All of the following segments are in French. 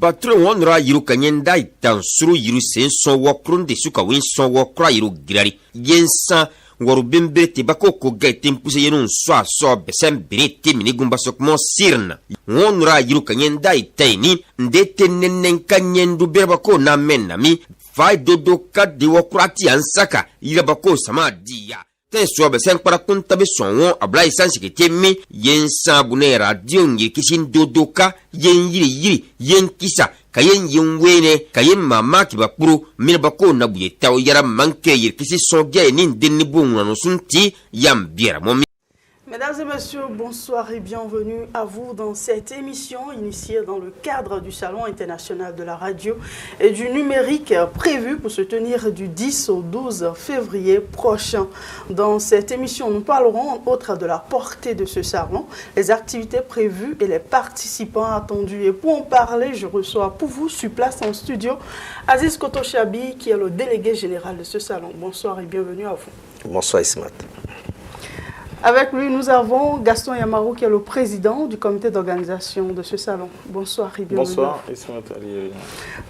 patron wonra yiru kanyenda itan suru yiru sen son wokrun de suka win son wokra yiru girari yensa waru bembe te bako ko gaitin puse yenun so besem biriti minigumba sokmo sirna wonra yiru kanyenda itaini ndete nennen kanyendu berbako na menami fai dodo kad de wokrati ansaka yirabako sama dia ten sobe sen para kunta be sonwo ablai sansi ke temi yen sabune radio ngi kishin dodoka yen yiri yen kisa kayen yin wene kayen mama ki bakuru min bako na buye taw yara manke yir kisi songe ni denni bunwa no sunti yam biera momi. Mesdames et messieurs, bonsoir et bienvenue à vous dans cette émission initiée dans le cadre du Salon international de la radio et du numérique prévu pour se tenir du 10 au 12 février prochain. Dans cette émission, nous parlerons entre autres de la portée de ce salon, les activités prévues et les participants attendus. Et pour en parler, je reçois pour vous sur place en studio Aziz Kotochabi qui est le délégué général de ce salon. Bonsoir et bienvenue à vous. Bonsoir Ismat. Avec lui, nous avons Gaston Yamarou qui est le président du comité d'organisation de ce salon. Bonsoir et bienvenue. Bonsoir, Ismat Ali.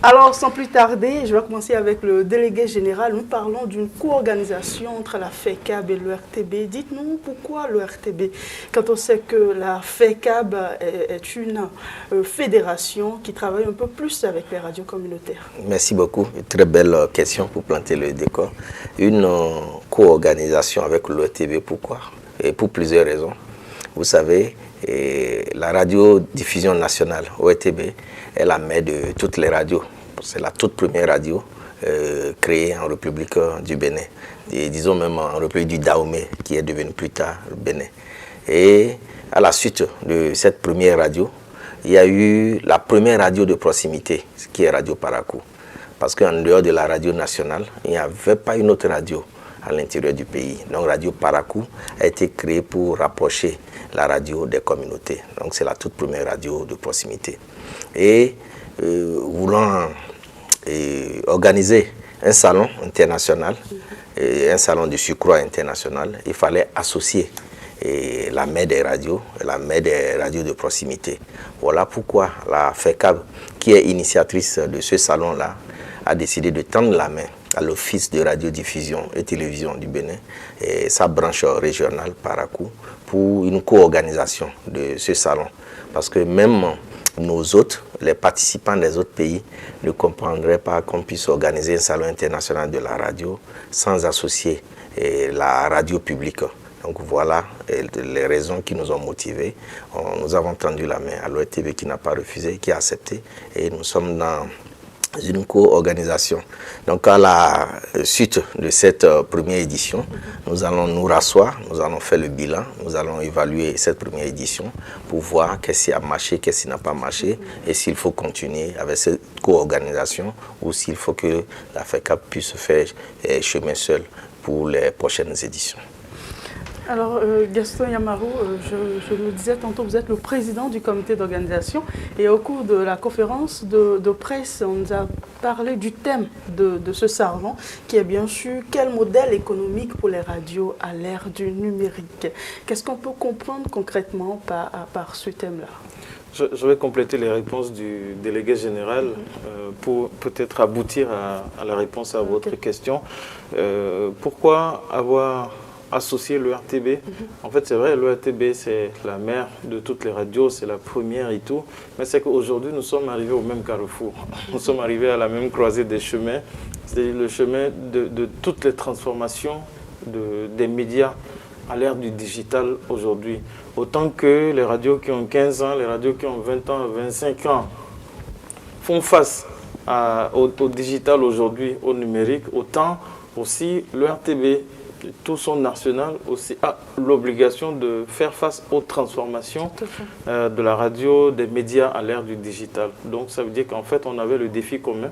Alors, sans plus tarder, je vais commencer avec le délégué général. Nous parlons d'une co-organisation entre la FECAB et le RTB. Dites-nous pourquoi le RTB, quand on sait que la FECAB est une fédération qui travaille un peu plus avec les radios communautaires. Merci beaucoup. Une très belle question pour planter le décor. Une co-organisation avec le RTB, pourquoi ? Et pour plusieurs raisons. Vous savez, la radiodiffusion nationale, ORTB, est la mère de toutes les radios. C'est la toute première radio créée en République du Bénin. Et disons même en République du Dahomey, qui est devenue plus tard le Bénin. Et à la suite de cette première radio, il y a eu la première radio de proximité, qui est Radio Parakou. Parce qu'en dehors de la radio nationale, il n'y avait pas une autre radio à l'intérieur du pays. Donc Radio Parakou a été créée pour rapprocher la radio des communautés. Donc c'est la toute première radio de proximité. Et voulant organiser un salon international, un salon de surcroît international, il fallait associer la mère des radios, la mère des radios de proximité. Voilà pourquoi la FECAB, qui est initiatrice de ce salon-là, a décidé de tendre la main à l'Office de radiodiffusion et télévision du Bénin et sa branche régionale Parakou pour une co-organisation de ce salon. Parce que même nos hôtes, les participants des autres pays, ne comprendraient pas qu'on puisse organiser un salon international de la radio sans associer la radio publique. Donc voilà les raisons qui nous ont motivés. Nous avons tendu la main à l'ORTB qui n'a pas refusé, qui a accepté. Et nous sommes dans une co-organisation. Donc à la suite de cette première édition, nous allons nous rasseoir, nous allons faire le bilan, nous allons évaluer cette première édition pour voir qu'est-ce qui a marché, qu'est-ce qui n'a pas marché et s'il faut continuer avec cette co-organisation ou s'il faut que la FECAB puisse faire chemin seul pour les prochaines éditions. Alors, Gaston Yamarou, je le disais tantôt, vous êtes le président du comité d'organisation et au cours de la conférence de presse, on nous a parlé du thème de ce salon qui est bien sûr quel modèle économique pour les radios à l'ère du numérique. Qu'est-ce qu'on peut comprendre concrètement par ce thème-là ? Je vais compléter les réponses du délégué général pour peut-être aboutir à la réponse à votre question. Pourquoi avoir associer le RTB. En fait, c'est vrai, le RTB, c'est la mère de toutes les radios, c'est la première et tout. Mais c'est qu'aujourd'hui, nous sommes arrivés au même carrefour. Nous sommes arrivés à la même croisée des chemins. C'est le chemin de toutes les transformations des médias à l'ère du digital aujourd'hui. Autant que les radios qui ont 15 ans, les radios qui ont 20 ans, 25 ans font face au digital aujourd'hui, au numérique, autant aussi le RTB, tout son arsenal aussi a l'obligation de faire face aux transformations de la radio, des médias à l'ère du digital. Donc ça veut dire qu'en fait on avait le défi commun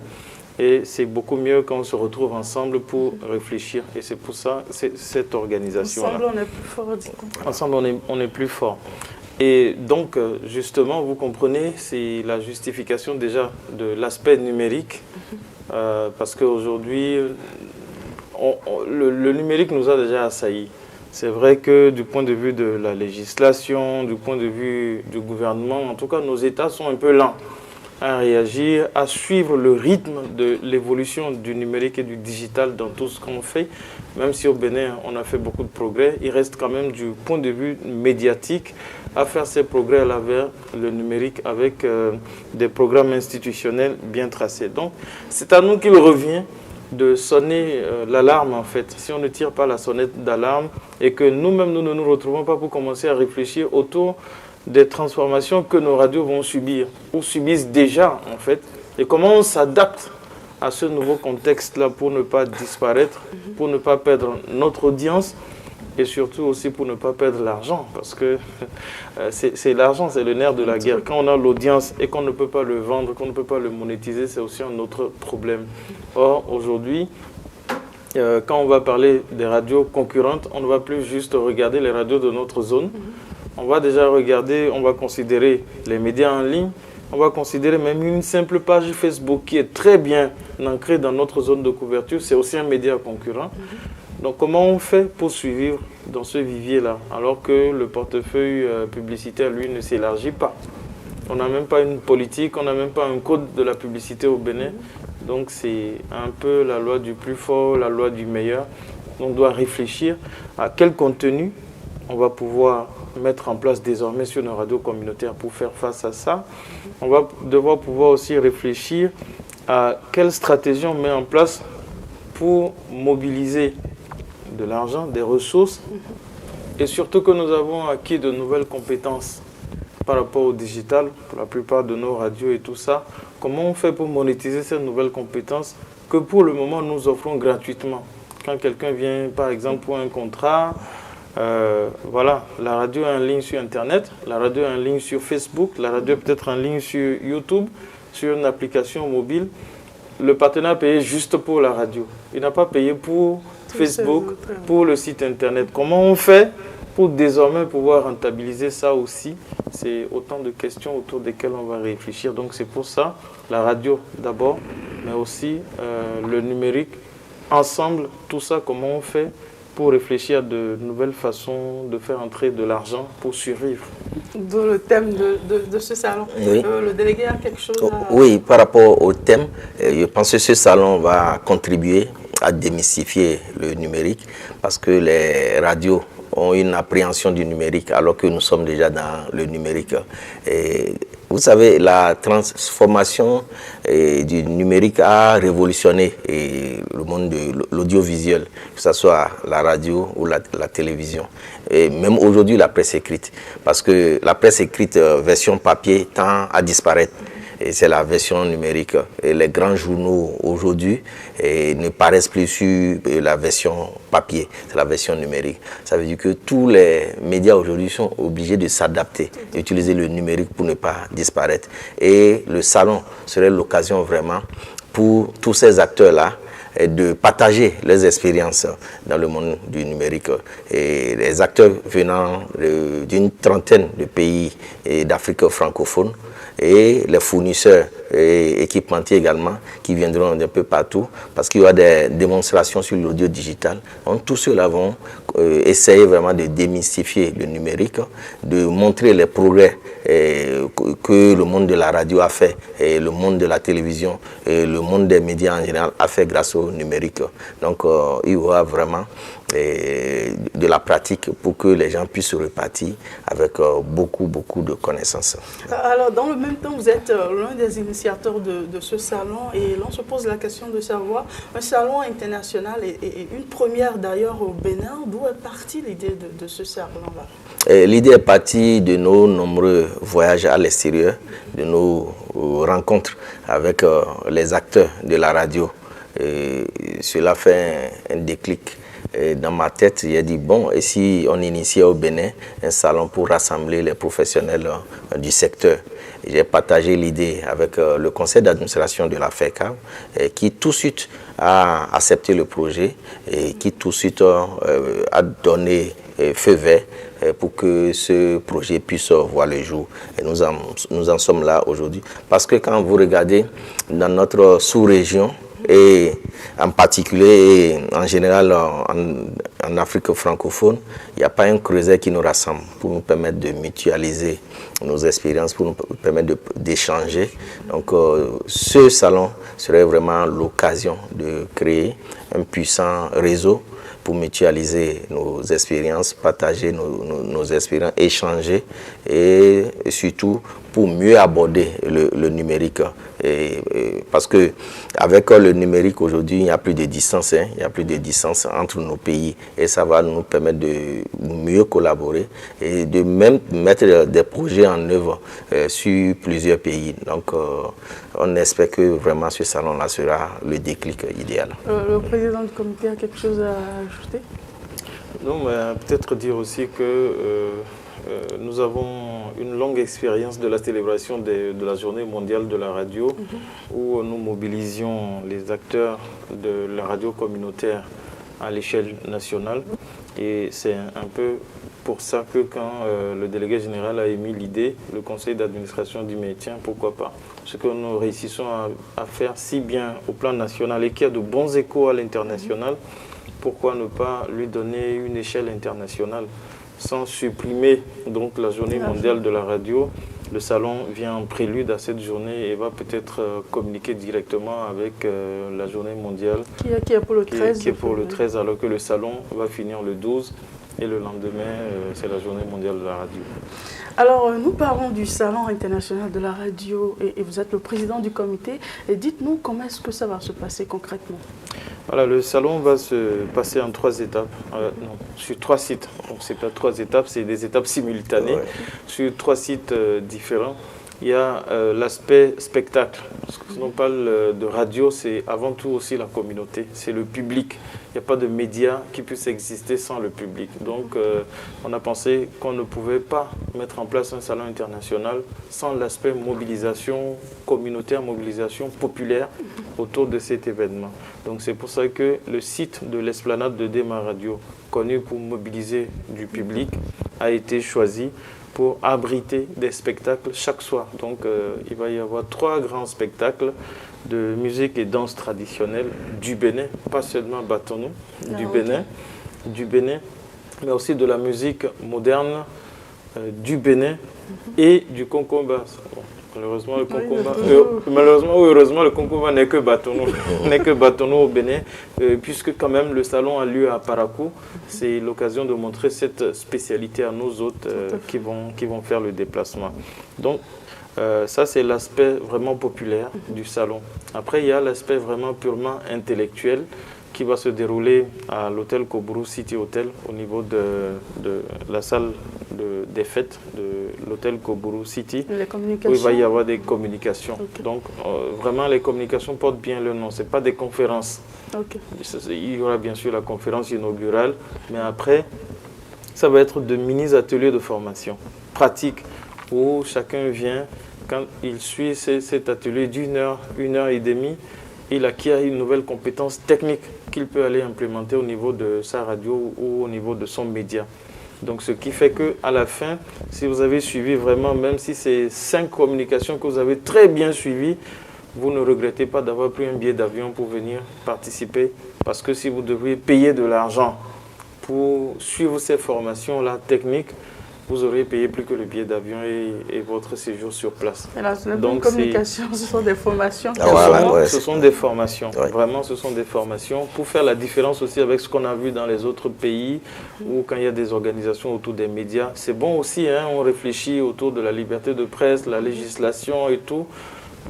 et c'est beaucoup mieux quand on se retrouve ensemble pour réfléchir et c'est pour ça cette organisation-là. Ensemble on est plus fort. Ensemble on est plus fort. Et donc justement vous comprenez c'est la justification déjà de l'aspect numérique parce qu'aujourd'hui le numérique nous a déjà assaillis. C'est vrai que du point de vue de la législation, du point de vue du gouvernement, en tout cas nos États sont un peu lents. à réagir, à suivre le rythme de l'évolution du numérique et du digital dans tout ce qu'on fait. Même si au Bénin, on a fait beaucoup de progrès, il reste quand même du point de vue médiatique à faire ces progrès à l'envers le numérique avec des programmes institutionnels bien tracés. Donc, c'est à nous qu'il revient de sonner l'alarme en fait. Si on ne tire pas la sonnette d'alarme et que nous-mêmes, nous ne nous retrouvons pas pour commencer à réfléchir autour des transformations que nos radios vont subir ou subissent déjà en fait, et comment on s'adapte à ce nouveau contexte-là pour ne pas disparaître, pour ne pas perdre notre audience et surtout aussi pour ne pas perdre l'argent, parce que c'est l'argent, c'est le nerf de la guerre. Quand on a l'audience et qu'on ne peut pas le vendre, qu'on ne peut pas le monétiser, c'est aussi un autre problème. Or, aujourd'hui, quand on va parler des radios concurrentes, on ne va plus juste regarder les radios de notre zone. On va déjà regarder, on va considérer les médias en ligne, on va considérer même une simple page Facebook qui est très bien ancrée dans notre zone de couverture, c'est aussi un média concurrent. Donc comment on fait pour suivre dans ce vivier-là, alors que le portefeuille publicitaire, lui, ne s'élargit pas. On n'a même pas une politique, on n'a même pas un code de la publicité au Bénin. Donc c'est un peu la loi du plus fort, la loi du meilleur. On doit réfléchir à quel contenu on va pouvoir mettre en place désormais sur nos radios communautaires pour faire face à ça. On va devoir pouvoir aussi réfléchir à quelle stratégie on met en place pour mobiliser de l'argent, des ressources, et surtout que nous avons acquis de nouvelles compétences par rapport au digital, pour la plupart de nos radios et tout ça. Comment on fait pour monétiser ces nouvelles compétences que pour le moment nous offrons gratuitement? Quand quelqu'un vient par exemple pour un contrat, voilà, la radio est en ligne sur Internet, la radio est en ligne sur Facebook, la radio est peut-être en ligne sur YouTube, sur une application mobile. Le partenaire a payé juste pour la radio. Il n'a pas payé pour Facebook, pour le site Internet. Comment on fait pour désormais pouvoir rentabiliser ça aussi? C'est autant de questions autour desquelles on va réfléchir. Donc c'est pour ça, la radio d'abord, mais aussi le numérique. Ensemble, tout ça, comment on fait pour réfléchir à de nouvelles façons de faire entrer de l'argent pour survivre. D'où le thème de ce salon. Oui. Le délégué a quelque chose à... Oui, par rapport au thème, je pense que ce salon va contribuer à démystifier le numérique parce que les radios ont une appréhension du numérique alors que nous sommes déjà dans le numérique. Et vous savez, la transformation du numérique a révolutionné le monde de l'audiovisuel, que ce soit la radio ou la télévision. Et même aujourd'hui, la presse écrite. Parce que la presse écrite, version papier, tend à disparaître. Et c'est la version numérique. Et les grands journaux aujourd'hui ne paraissent plus sur la version papier, c'est la version numérique. Ça veut dire que tous les médias aujourd'hui sont obligés de s'adapter, d'utiliser le numérique pour ne pas disparaître. Et le salon serait l'occasion vraiment pour tous ces acteurs-là de partager leurs expériences dans le monde du numérique. Et les acteurs venant d'une trentaine de pays d'Afrique francophone et les fournisseurs et équipementiers également qui viendront d'un peu partout parce qu'il y aura des démonstrations sur l'audio digital. Donc, tous ceux-là vont essayer vraiment de démystifier le numérique, de montrer les progrès que le monde de la radio a fait, et le monde de la télévision et le monde des médias en général a fait grâce au numérique. Donc il y aura vraiment de la pratique pour que les gens puissent se repartir avec beaucoup de connaissances. Alors dans le même temps, vous êtes l'un des initiateurs de ce salon et l'on se pose la question de savoir, un salon international et une première d'ailleurs au Bénin, d'où est partie l'idée de ce salon-là? L'idée est partie de nos nombreux voyages à l'extérieur, de nos rencontres avec les acteurs de la radio. Et cela fait un déclic. Et dans ma tête, j'ai dit, bon, et si on initiait au Bénin un salon pour rassembler les professionnels du secteur? J'ai partagé l'idée avec le conseil d'administration de la FECA, qui tout de suite a accepté le projet et qui tout de suite a donné feu vert pour que ce projet puisse voir le jour. Et nous en sommes là aujourd'hui. Parce que quand vous regardez dans notre sous-région, Et en particulier, et en général, en Afrique francophone, il n'y a pas un creuset qui nous rassemble pour nous permettre de mutualiser nos expériences, pour nous permettre d'échanger. Donc, ce salon serait vraiment l'occasion de créer un puissant réseau pour mutualiser nos expériences, partager nos expériences, échanger et surtout pour mieux aborder le numérique. Parce que avec le numérique aujourd'hui, il n'y a plus de distance, il n'y a plus de distance entre nos pays et ça va nous permettre de mieux collaborer et de même mettre des projets en œuvre sur plusieurs pays. Donc on espère que vraiment ce salon-là sera le déclic idéal. Le président du comité a quelque chose à ajouter? Non, mais peut-être dire aussi que nous avons une longue expérience de la célébration de la journée mondiale de la radio, où nous mobilisions les acteurs de la radio communautaire à l'échelle nationale. Et c'est un peu pour ça que quand le délégué général a émis l'idée, le conseil d'administration dit mais tiens, pourquoi pas? Ce que nous réussissons à faire si bien au plan national et qu'il y a de bons échos à l'international, pourquoi ne pas lui donner une échelle internationale sans supprimer donc la journée mondiale de la radio? Le salon vient en prélude à cette journée et va peut-être communiquer directement avec la journée mondiale qui est pour le 13. Qui est pour le 13, alors que le salon va finir le 12 et le lendemain, c'est la journée mondiale de la radio. Alors, nous parlons du Salon international de la radio et vous êtes le président du comité. Et dites-nous comment est-ce que ça va se passer concrètement? Voilà, le salon va se passer en 3 étapes, non, sur 3 sites. Donc, ce n'est pas 3 étapes, c'est des étapes simultanées sur 3 sites différents. Il y a l'aspect spectacle. Parce que si on parle de radio, c'est avant tout aussi la communauté, c'est le public. Il n'y a pas de médias qui puissent exister sans le public. Donc, on a pensé qu'on ne pouvait pas mettre en place un salon international sans l'aspect mobilisation communautaire, mobilisation populaire autour de cet événement. Donc, c'est pour ça que le site de l'esplanade de Dema Radio, connu pour mobiliser du public, a été choisi pour abriter des spectacles chaque soir. Donc, il va y avoir 3 grands spectacles de musique et danse traditionnelle du Bénin, pas seulement Batonou, du Bénin, mais aussi de la musique moderne du Bénin et du Konkomba. Bon, malheureusement, le Konkomba, malheureusement ou heureusement, le Konkomba n'est que Batonou, n'est que Batonou au Bénin, puisque quand même le salon a lieu à Parakou. C'est l'occasion de montrer cette spécialité à nos hôtes qui vont faire le déplacement. Donc, ça, c'est l'aspect vraiment populaire du salon. Après, il y a l'aspect vraiment purement intellectuel qui va se dérouler à l'hôtel Kobourou City Hotel au niveau de la salle des fêtes de l'hôtel Kobourou City. Où il va y avoir des communications. Donc, vraiment, les communications portent bien le nom. Ce n'est pas des conférences. Il y aura bien sûr la conférence inaugurale, mais après, ça va être de mini-ateliers de formation pratique où chacun vient. Quand il suit cet atelier d'1 heure, 1 heure et demie, il acquiert une nouvelle compétence technique qu'il peut aller implémenter au niveau de sa radio ou au niveau de son média. Donc, ce qui fait qu'à la fin, si vous avez suivi vraiment, même si c'est 5 communications que vous avez très bien suivies, vous ne regrettez pas d'avoir pris un billet d'avion pour venir participer. Parce que si vous deviez payer de l'argent pour suivre ces formations-là techniques, vous aurez payé plus que le billet d'avion et votre séjour sur place. Donc, communication, ce sont des formations. Ce sont des formations. Vraiment, ce sont des formations pour faire la différence aussi avec ce qu'on a vu dans les autres pays où quand il y a des organisations autour des médias, c'est bon aussi, hein, on réfléchit autour de la liberté de presse, la législation et tout.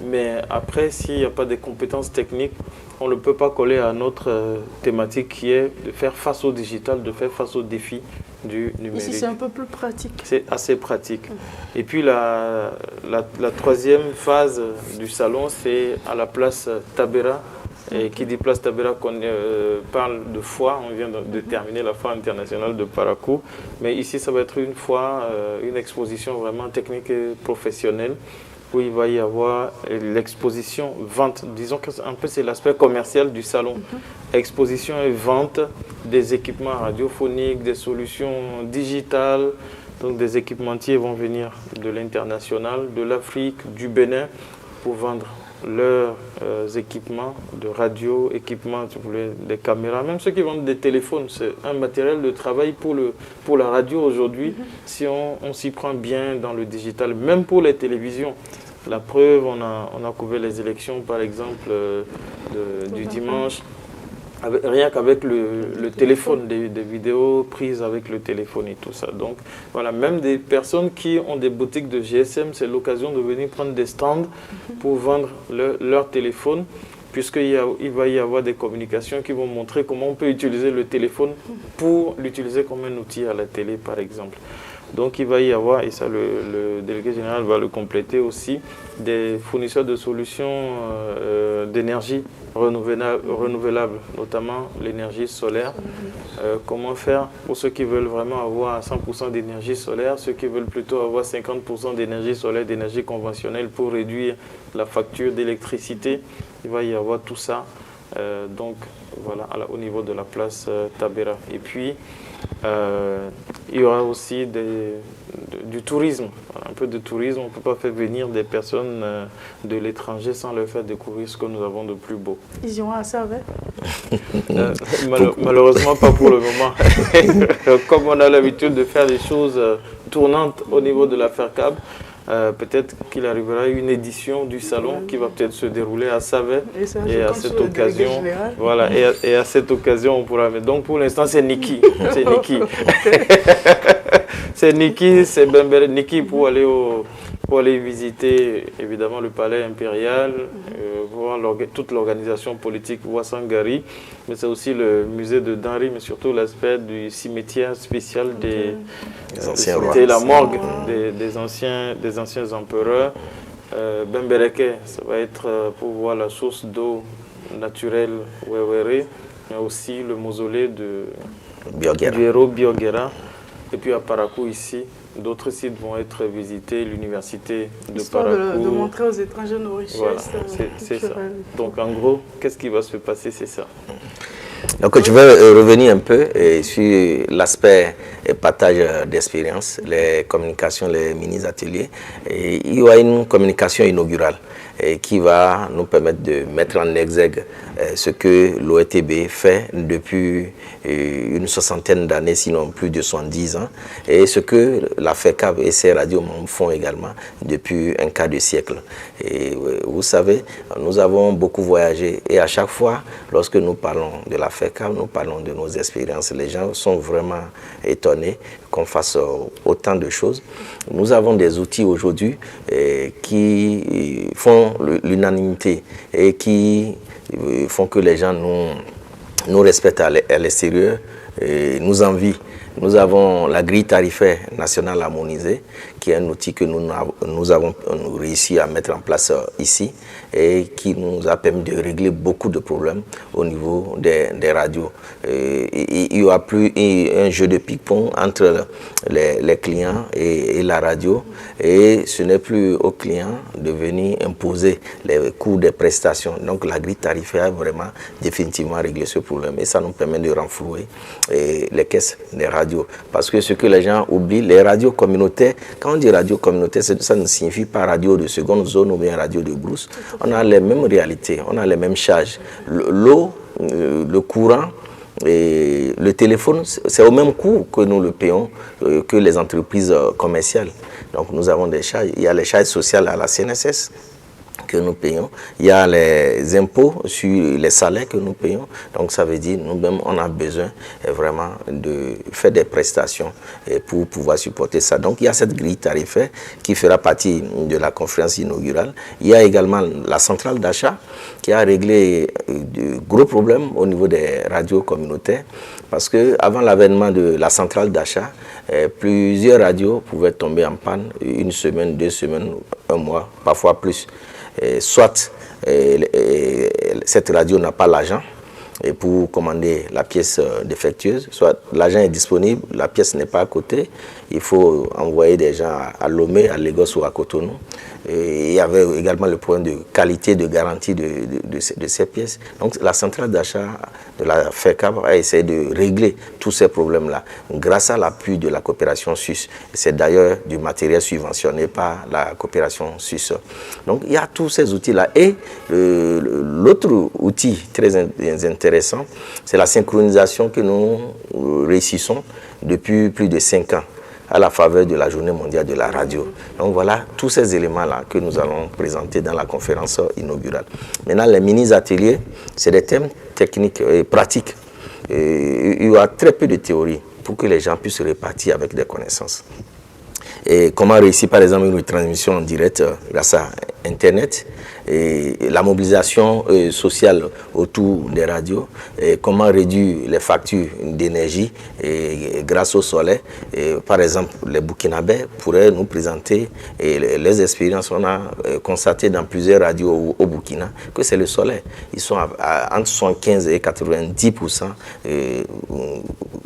Mais après, s'il n'y a pas de compétences techniques, on ne peut pas coller à notre thématique qui est de faire face au digital, de faire face aux défis du numérique. Ici, c'est un peu plus pratique. C'est assez pratique. Et puis, la 3e phase du salon, c'est à la place Tabera. Et qui dit place Tabera, qu'on parle de foire. On vient de terminer la foire internationale de Parakou. Mais ici, ça va être une foire, une exposition vraiment technique et professionnelle, où il va y avoir l'exposition vente. Disons que un peu c'est l'aspect commercial du salon. Exposition et vente des équipements radiophoniques, des solutions digitales. Donc des équipementiers vont venir de l'international, de l'Afrique, du Bénin, pour vendre leurs équipements de radio, équipements, si vous voulez, des caméras, même ceux qui vendent des téléphones, c'est un matériel de travail pour la radio aujourd'hui, si on s'y prend bien dans le digital, même pour les télévisions. La preuve, on a couvert les élections, par exemple, du dimanche, rien qu'avec le téléphone, des vidéos prises avec le téléphone et tout ça. Donc voilà, même des personnes qui ont des boutiques de GSM, c'est l'occasion de venir prendre des stands pour vendre leur téléphone, puisqu'il va y avoir des communications qui vont montrer comment on peut utiliser le téléphone pour l'utiliser comme un outil à la télé, par exemple. Donc il va y avoir, et ça le délégué général va le compléter aussi, des fournisseurs de solutions d'énergie renouvelable, notamment l'énergie solaire. Comment faire pour ceux qui veulent vraiment avoir 100% d'énergie solaire, ceux qui veulent plutôt avoir 50% d'énergie solaire, d'énergie conventionnelle pour réduire la facture d'électricité. Il va y avoir tout ça. Donc voilà, au niveau de la place Tabera. Et puis, il y aura aussi du tourisme, un peu de tourisme. On ne peut pas faire venir des personnes de l'étranger sans leur faire découvrir ce que nous avons de plus beau. Ils iront à Savet? Malheureusement, pas pour le moment. Comme on a l'habitude de faire des choses tournantes au niveau de la FERCAB, peut-être qu'il arrivera une édition du salon qui va peut-être se dérouler à Savet, et à cette occasion, voilà, et à cette occasion on pourra. Mais donc pour l'instant c'est Niki, c'est Niki, c'est Niki, c'est Bembere Niki pour aller visiter évidemment le palais impérial, voir toute l'organisation politique Ouassangari, mais c'est aussi le musée de Danri, mais surtout l'aspect du cimetière spécial des anciens rois. C'était la morgue des anciens empereurs. Bembereke, ça va être pour voir la source d'eau naturelle Wewere, mais aussi le mausolée du héros Biogera. Et puis à Parakou ici, d'autres sites vont être visités, l'université de Parakou. De montrer aux étrangers nos richesses. Voilà, c'est ça. Donc en gros, qu'est-ce qui va se passer, c'est ça. Donc je vais revenir un peu sur l'aspect partage d'expérience, les communications, les mini-ateliers. Il y aura une communication inaugurale qui va nous permettre de mettre en exergue ce que l'OETB fait depuis une soixantaine d'années, sinon plus de 70 ans, et ce que la FERCAB et ses radios font également depuis un quart de siècle. Et vous savez, nous avons beaucoup voyagé et à chaque fois, lorsque nous parlons de la FERCAB, nous parlons de nos expériences. Les gens sont vraiment étonnés qu'on fasse autant de choses. Nous avons des outils aujourd'hui qui font l'unanimité et qui font que les gens nous respectent à l'extérieur et nous envient. Nous avons la grille tarifaire nationale harmonisée, qui est un outil que nous avons réussi à mettre en place ici et qui nous a permis de régler beaucoup de problèmes au niveau des radios. Il n'y aura plus un jeu de ping-pong entre les clients et la radio, et ce n'est plus aux clients de venir imposer les coûts des prestations. Donc la grille tarifaire a vraiment définitivement réglé ce problème et ça nous permet de renflouer les caisses des radios. Parce que ce que les gens oublient, les radios communautaires, quand on dit radio communautaire, ça ne signifie pas radio de seconde zone ou bien radio de brousse. On a les mêmes réalités, on a les mêmes charges. L'eau, le courant et le téléphone, c'est au même coût que nous le payons que les entreprises commerciales. Donc nous avons des charges. Il y a les charges sociales à la CNSS que nous payons. Il y a les impôts sur les salaires que nous payons. Donc ça veut dire nous-mêmes, on a besoin vraiment de faire des prestations pour pouvoir supporter ça. Donc il y a cette grille tarifaire qui fera partie de la conférence inaugurale. Il y a également la centrale d'achat qui a réglé de gros problèmes au niveau des radios communautaires. Parce qu'avant l'avènement de la centrale d'achat, plusieurs radios pouvaient tomber en panne une semaine, 2 semaines, 1 mois, parfois plus. Soit cette radio n'a pas l'argent et pour commander la pièce défectueuse. Soit l'agent est disponible, la pièce n'est pas à côté, il faut envoyer des gens à Lomé, à Lagos ou à Cotonou. Et il y avait également le problème de qualité, de garantie de ces pièces. Donc la centrale d'achat de la FERCAB a essayé de régler tous ces problèmes-là grâce à l'appui de la coopération suisse. C'est d'ailleurs du matériel subventionné par la coopération suisse. Donc il y a tous ces outils-là. Et l'autre outil très intéressant, c'est la synchronisation que nous réussissons depuis plus de 5 ans à la faveur de la Journée mondiale de la radio. Donc voilà tous ces éléments-là que nous allons présenter dans la conférence inaugurale. Maintenant, les mini-ateliers, c'est des thèmes techniques et pratiques. Et il y aura très peu de théorie pour que les gens puissent se répartir avec des connaissances. Et comment réussir par exemple une transmission en direct grâce à Internet, et la mobilisation sociale autour des radios, et comment réduire les factures d'énergie grâce au soleil. Et par exemple, les Burkinabés pourraient nous présenter les expériences qu'on a constatées dans plusieurs radios au Burkina, que c'est le soleil. Ils sont entre 75 et 90%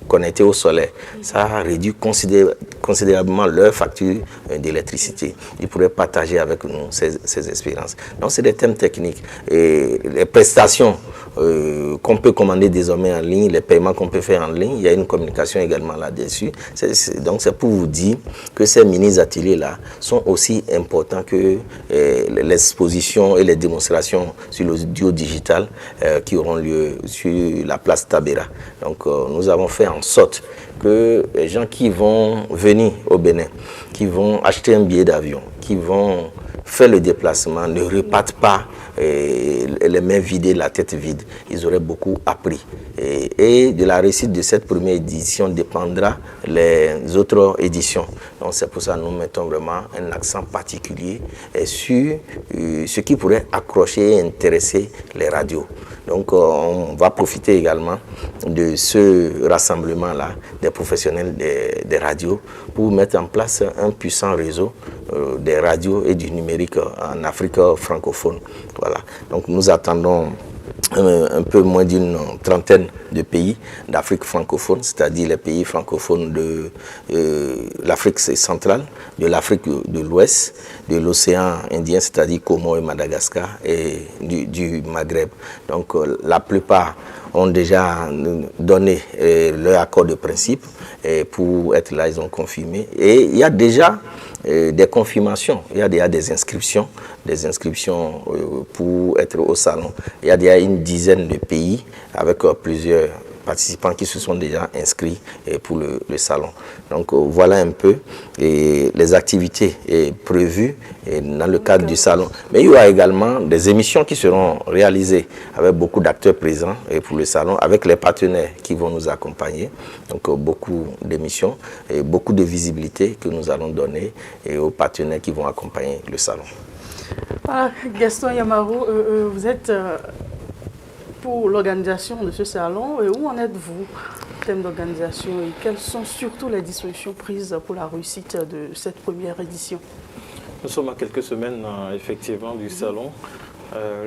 connectés au soleil. Ça réduit considérablement leur facture d'électricité. Ils pourraient partager avec nous ces expériences. Donc c'est des thèmes techniques. Et les prestations qu'on peut commander désormais en ligne, les paiements qu'on peut faire en ligne, il y a une communication également là-dessus. Donc c'est pour vous dire que ces mini-ateliers-là sont aussi importants que l'exposition et les démonstrations sur l'audio digital qui auront lieu sur la place Tabera. Donc nous avons fait en sorte que les gens qui vont venir au Bénin, qui vont acheter un billet d'avion, qui vont faire le déplacement, ne repartent pas les mains vidées, la tête vide. Ils auraient beaucoup appris. Et de la réussite de cette première édition dépendra les autres éditions. Donc c'est pour ça que nous mettons vraiment un accent particulier sur ce qui pourrait accrocher et intéresser les radios. Donc on va profiter également de ce rassemblement-là des professionnels des radios pour mettre en place un puissant réseau des radios et du numérique en Afrique francophone. Voilà. Donc nous attendons un peu moins d'une trentaine de pays d'Afrique francophone, c'est-à-dire les pays francophones de l'Afrique centrale, de l'Afrique de l'Ouest, de l'océan Indien, c'est-à-dire Comores et Madagascar, et du Maghreb. Donc la plupart ont déjà donné leur accord de principe pour être là, ils ont confirmé. Et il y a déjà des confirmations, il y a déjà des inscriptions pour être au salon. Il y a déjà une dizaine de pays avec plusieurs participants qui se sont déjà inscrits pour le salon. Donc voilà un peu les activités prévues dans le cadre du salon. Mais il y aura également des émissions qui seront réalisées avec beaucoup d'acteurs présents pour le salon, avec les partenaires qui vont nous accompagner. Donc beaucoup d'émissions et beaucoup de visibilité que nous allons donner aux partenaires qui vont accompagner le salon. Voilà, Gaston Yamarou, vous êtes pour l'organisation de ce salon. Et où en êtes-vous en termes d'organisation et quelles sont surtout les dispositions prises pour la réussite de cette première édition? Nous sommes à quelques semaines effectivement du salon.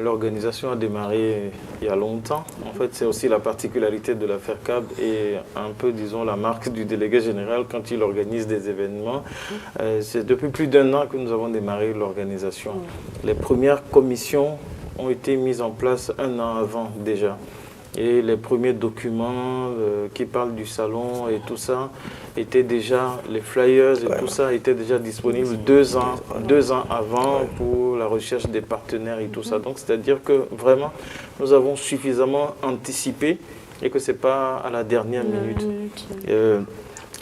L'organisation a démarré il y a longtemps. En fait, c'est aussi la particularité de la FERCAB et un peu, disons, la marque du délégué général quand il organise des événements. C'est depuis plus d'1 an que nous avons démarré l'organisation. Les premières commissions ont été mises en place 1 an avant déjà. Et les premiers documents qui parlent du salon et tout ça étaient déjà, les flyers et tout ça étaient déjà disponibles 2 ans avant pour la recherche des partenaires et tout ça. Donc c'est-à-dire que vraiment nous avons suffisamment anticipé et que ce n'est pas à la dernière minute.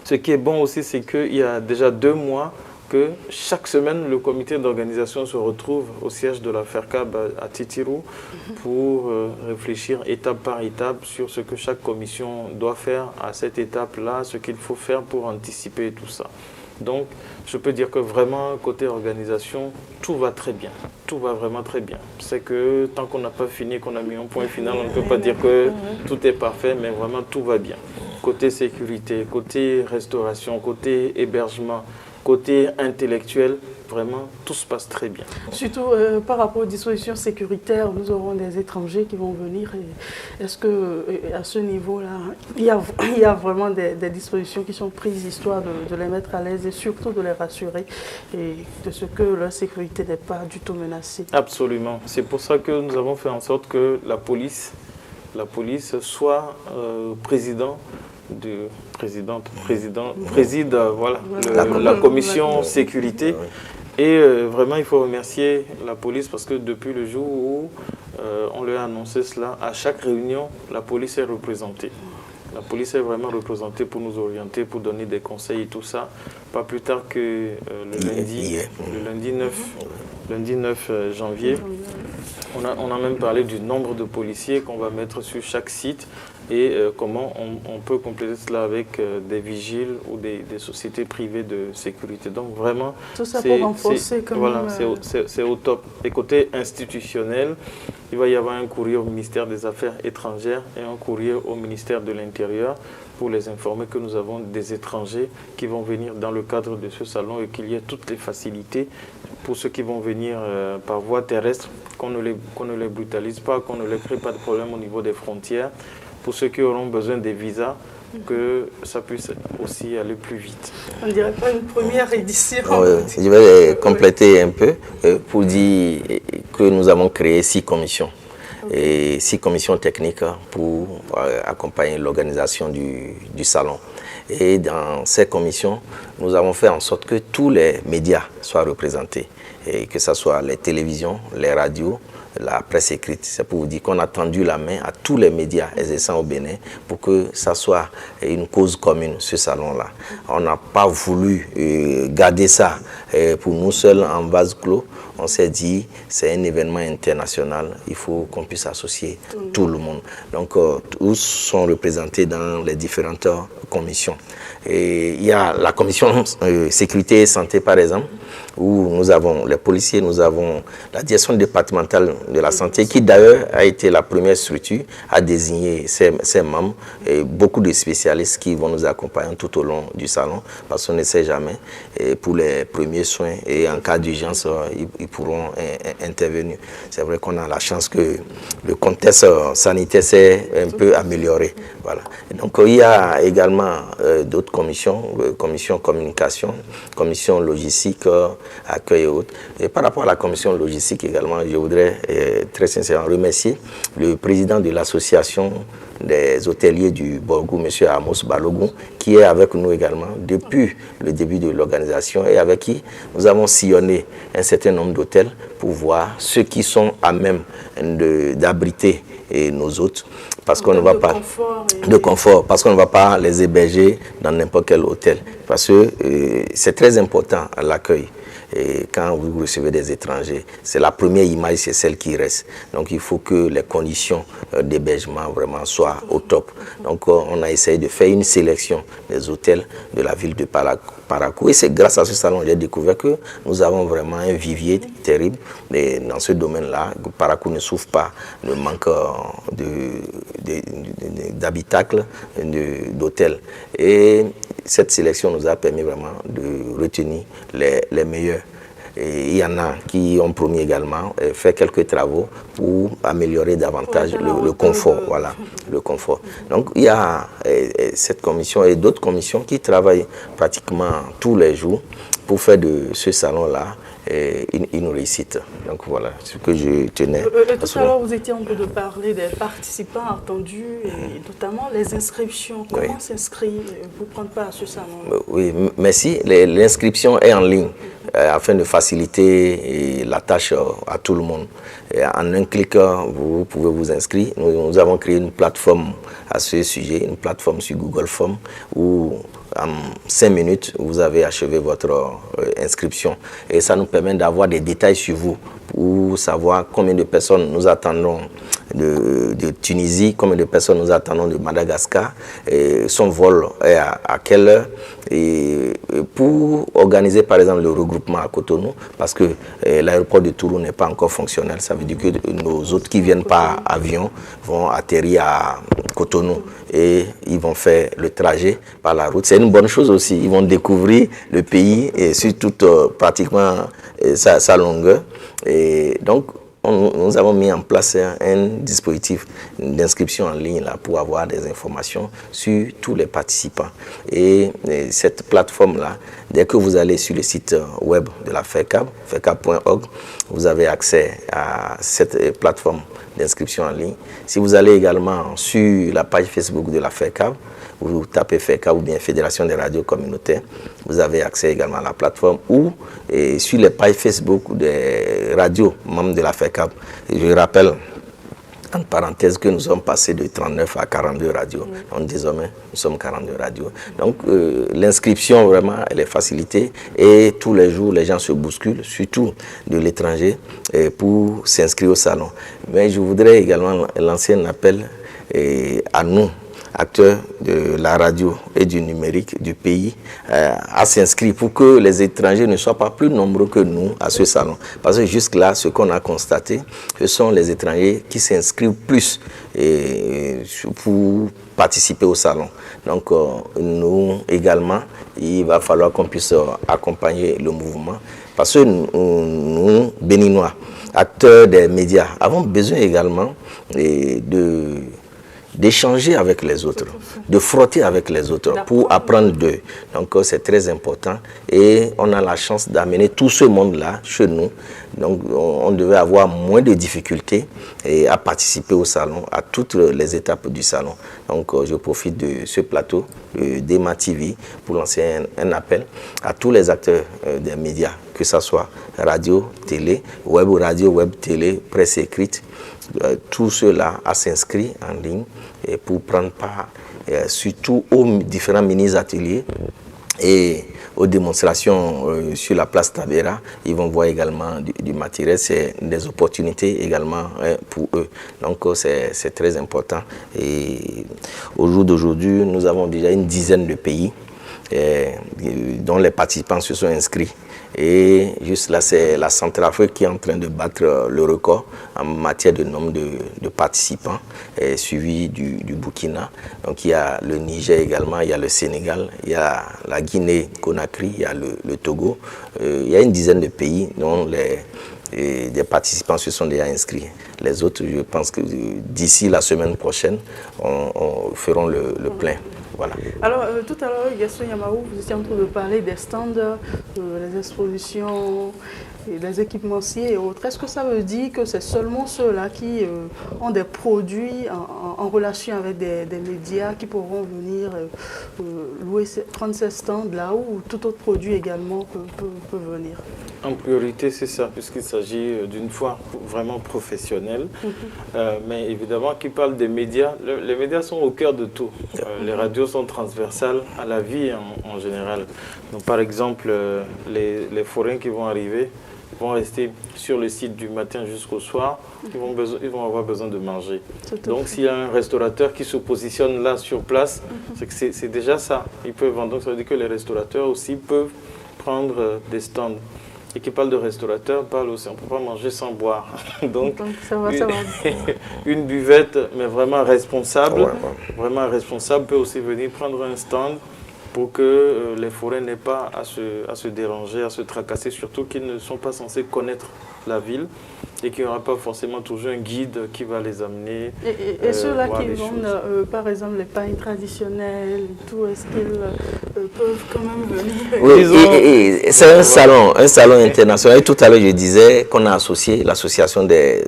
Ce qui est bon aussi, c'est qu'il y a déjà 2 mois que chaque semaine, le comité d'organisation se retrouve au siège de la FERCAB à Titirou pour réfléchir étape par étape sur ce que chaque commission doit faire à cette étape-là, ce qu'il faut faire pour anticiper tout ça. Donc, je peux dire que vraiment, côté organisation, tout va très bien. Tout va vraiment très bien. C'est que tant qu'on n'a pas fini, qu'on a mis un point final, on ne peut pas dire que tout est parfait, mais vraiment tout va bien. Côté sécurité, côté restauration, côté hébergement, côté intellectuel, vraiment, tout se passe très bien. Surtout par rapport aux dispositions sécuritaires, nous aurons des étrangers qui vont venir. Est-ce qu'à ce niveau-là, il y a vraiment des dispositions qui sont prises histoire de les mettre à l'aise et surtout de les rassurer et de ce que leur sécurité n'est pas du tout menacée? Absolument. C'est pour ça que nous avons fait en sorte que la police soit préside voilà, la commission sécurité. Et vraiment, il faut remercier la police parce que depuis le jour où on leur a annoncé cela, à chaque réunion, la police est représentée. La police est vraiment représentée pour nous orienter, pour donner des conseils et tout ça. Pas plus tard que le lundi 9 janvier, on a même parlé du nombre de policiers qu'on va mettre sur chaque site et comment on peut compléter cela avec des vigiles ou des sociétés privées de sécurité. Donc vraiment, tout ça pour renforcer quand même. Voilà, c'est au top. Et côté institutionnel, il va y avoir un courrier au ministère des Affaires étrangères et un courrier au ministère de l'Intérieur pour les informer que nous avons des étrangers qui vont venir dans le cadre de ce salon et qu'il y ait toutes les facilités pour ceux qui vont venir par voie terrestre, qu'on ne les brutalise pas, qu'on ne les crée pas de problème au niveau des frontières. Pour ceux qui auront besoin des visas, que ça puisse aussi aller plus vite. On ne dirait pas une première édition. Je vais compléter un peu pour dire que nous avons créé 6 commissions. Et 6 commissions techniques pour accompagner l'organisation du salon. Et dans ces commissions, nous avons fait en sorte que tous les médias soient représentés, et que ce soit les télévisions, les radios, la presse écrite. C'est pour vous dire qu'on a tendu la main à tous les médias exerçant au Bénin pour que ça soit une cause commune, ce salon-là. On n'a pas voulu garder ça pour nous seuls en vase clos. On s'est dit, c'est un événement international, il faut qu'on puisse associer tout le monde. Donc, tous sont représentés dans les différentes commissions. Et il y a la commission sécurité et santé, par exemple, où nous avons les policiers, nous avons la direction départementale de la santé, qui d'ailleurs a été la première structure à désigner ses membres, et beaucoup de spécialistes qui vont nous accompagner tout au long du salon, parce qu'on ne sait jamais, et pour les premiers soins, et en cas d'urgence, ils pourront intervenir. C'est vrai qu'on a la chance que le contexte sanitaire s'est un peu amélioré. Voilà. Et donc il y a également d'autres commissions, commission communication, commission logistique, accueil et autres. Et par rapport à la commission logistique également, je voudrais très sincèrement remercier le président de l'association des hôteliers du Borgou, M. Amos Balogou, qui est avec nous également depuis le début de l'organisation et avec qui nous avons sillonné un certain nombre d'hôtels pour voir ceux qui sont à même d'abriter nos hôtes, parce qu'on ne va pas de confort, parce qu'on ne va pas les héberger dans n'importe quel hôtel, parce que c'est très important à l'accueil. Et quand vous recevez des étrangers, c'est la première image, c'est celle qui reste. Donc il faut que les conditions d'hébergement vraiment soient au top. Donc on a essayé de faire une sélection des hôtels de la ville de Parakou. Et c'est grâce à ce salon que j'ai découvert que nous avons vraiment un vivier terrible. Et dans ce domaine-là, Parakou ne souffre pas de manque d'habitacles, d'hôtels. Et cette sélection nous a permis vraiment de retenir les meilleurs. Et il y en a qui ont promis également faire quelques travaux pour améliorer davantage le confort. Voilà, le confort. Donc il y a cette commission et d'autres commissions qui travaillent pratiquement tous les jours pour faire de ce salon-là une réussite. Donc voilà ce que je tenais. Tout à l'heure, vous étiez en train de parler des participants attendus, et notamment les inscriptions. Comment s'inscrire pour prendre part à ce salon? Oui, merci. L'inscription est en ligne afin de faciliter la tâche à tout le monde. Et en un clic, vous pouvez vous inscrire. Nous avons créé une plateforme à ce sujet, une plateforme sur Google Forms où en 5 minutes, vous avez achevé votre inscription. Et ça nous permet d'avoir des détails sur vous pour savoir combien de personnes nous attendons de Tunisie, combien de personnes nous attendons de Madagascar, et son vol est à quelle heure, et pour organiser par exemple le regroupement à Cotonou, parce que l'aéroport de Toulon n'est pas encore fonctionnel, ça veut dire que nos autres qui viennent par avion vont atterrir à Cotonou et ils vont faire le trajet par la route. C'est une bonne chose aussi. Ils vont découvrir le pays et sur toute pratiquement sa longueur. Et donc, nous avons mis en place un dispositif d'inscription en ligne là, pour avoir des informations sur tous les participants. Et cette plateforme-là, dès que vous allez sur le site web de la FECAB, fecab.org, vous avez accès à cette plateforme d'inscription en ligne. Si vous allez également sur la page Facebook de la FECAB, vous tapez FECAB ou bien Fédération des radios communautaires, vous avez accès également à la plateforme ou sur les pages Facebook des radios membres de la FECAB. Je rappelle, en parenthèse, que nous sommes passés de 39 à 42 radios. Donc désormais, nous sommes 42 radios. Donc l'inscription, vraiment, elle est facilitée et tous les jours, les gens se bousculent, surtout de l'étranger, pour s'inscrire au salon. Mais je voudrais également lancer un appel à nous, acteurs de la radio et du numérique du pays, à s'inscrire pour que les étrangers ne soient pas plus nombreux que nous à ce salon. Parce que jusque-là, ce qu'on a constaté, ce sont les étrangers qui s'inscrivent plus pour participer au salon. Donc nous également, il va falloir qu'on puisse accompagner le mouvement. Parce que nous, Béninois, acteurs des médias, avons besoin également d'échanger avec les autres, de frotter avec les autres pour apprendre d'eux. Donc c'est très important et on a la chance d'amener tout ce monde-là chez nous. Donc on devait avoir moins de difficultés à participer au salon, à toutes les étapes du salon. Donc je profite de ce plateau d'Ema TV pour lancer un appel à tous les acteurs des médias, que ce soit radio, télé, web télé, presse écrite, tout cela à s'inscrire en ligne et pour prendre part surtout aux différents mini-ateliers et aux démonstrations sur la place Tabera. Ils vont voir également du matériel, c'est des opportunités également pour eux. Donc c'est très important. Et au jour d'aujourd'hui, nous avons déjà une dizaine de pays dont les participants se sont inscrits. Et juste là, c'est la Centrafrique qui est en train de battre le record en matière de nombre de participants, suivi du Burkina. Donc il y a le Niger également, il y a le Sénégal, il y a la Guinée-Conakry, il y a le Togo. Il y a une dizaine de pays dont des participants se sont déjà inscrits. Les autres, je pense que d'ici la semaine prochaine, on feront le plein. Voilà. Alors, tout à l'heure, Gaston Yamaou, vous étiez en train de parler des stands, des expositions, et des équipementiers et autres. Est-ce que ça veut dire que c'est seulement ceux-là qui ont des produits en relation avec des médias qui pourront venir prendre ces stands-là ou tout autre produit également peut venir? En priorité, c'est ça, puisqu'il s'agit d'une foire vraiment professionnelle. Mais évidemment, qui parle des médias, les médias sont au cœur de tout. Les radios sont transversales à la vie en général. Donc, par exemple, les forains qui vont arriver vont rester sur le site du matin jusqu'au soir. Ils vont avoir besoin de manger. Donc, s'il y a un restaurateur qui se positionne là sur place, c'est déjà ça. Ils peuvent vendre. Donc, ça veut dire que les restaurateurs aussi peuvent prendre des stands. Et qui parle de restaurateur, parle aussi, on ne peut pas manger sans boire. Donc ça va. Une buvette, mais vraiment responsable, peut aussi venir prendre un stand pour que les forains n'aient pas à se déranger, à se tracasser, surtout qu'ils ne sont pas censés connaître la ville et qu'il n'y aura pas forcément toujours un guide qui va les amener. Et ceux-là qui vendent, par exemple, les pains traditionnels, tout, est-ce qu'ils peuvent quand même venir? Oui, c'est un salon international. Et tout à l'heure, je disais qu'on a associé l'association des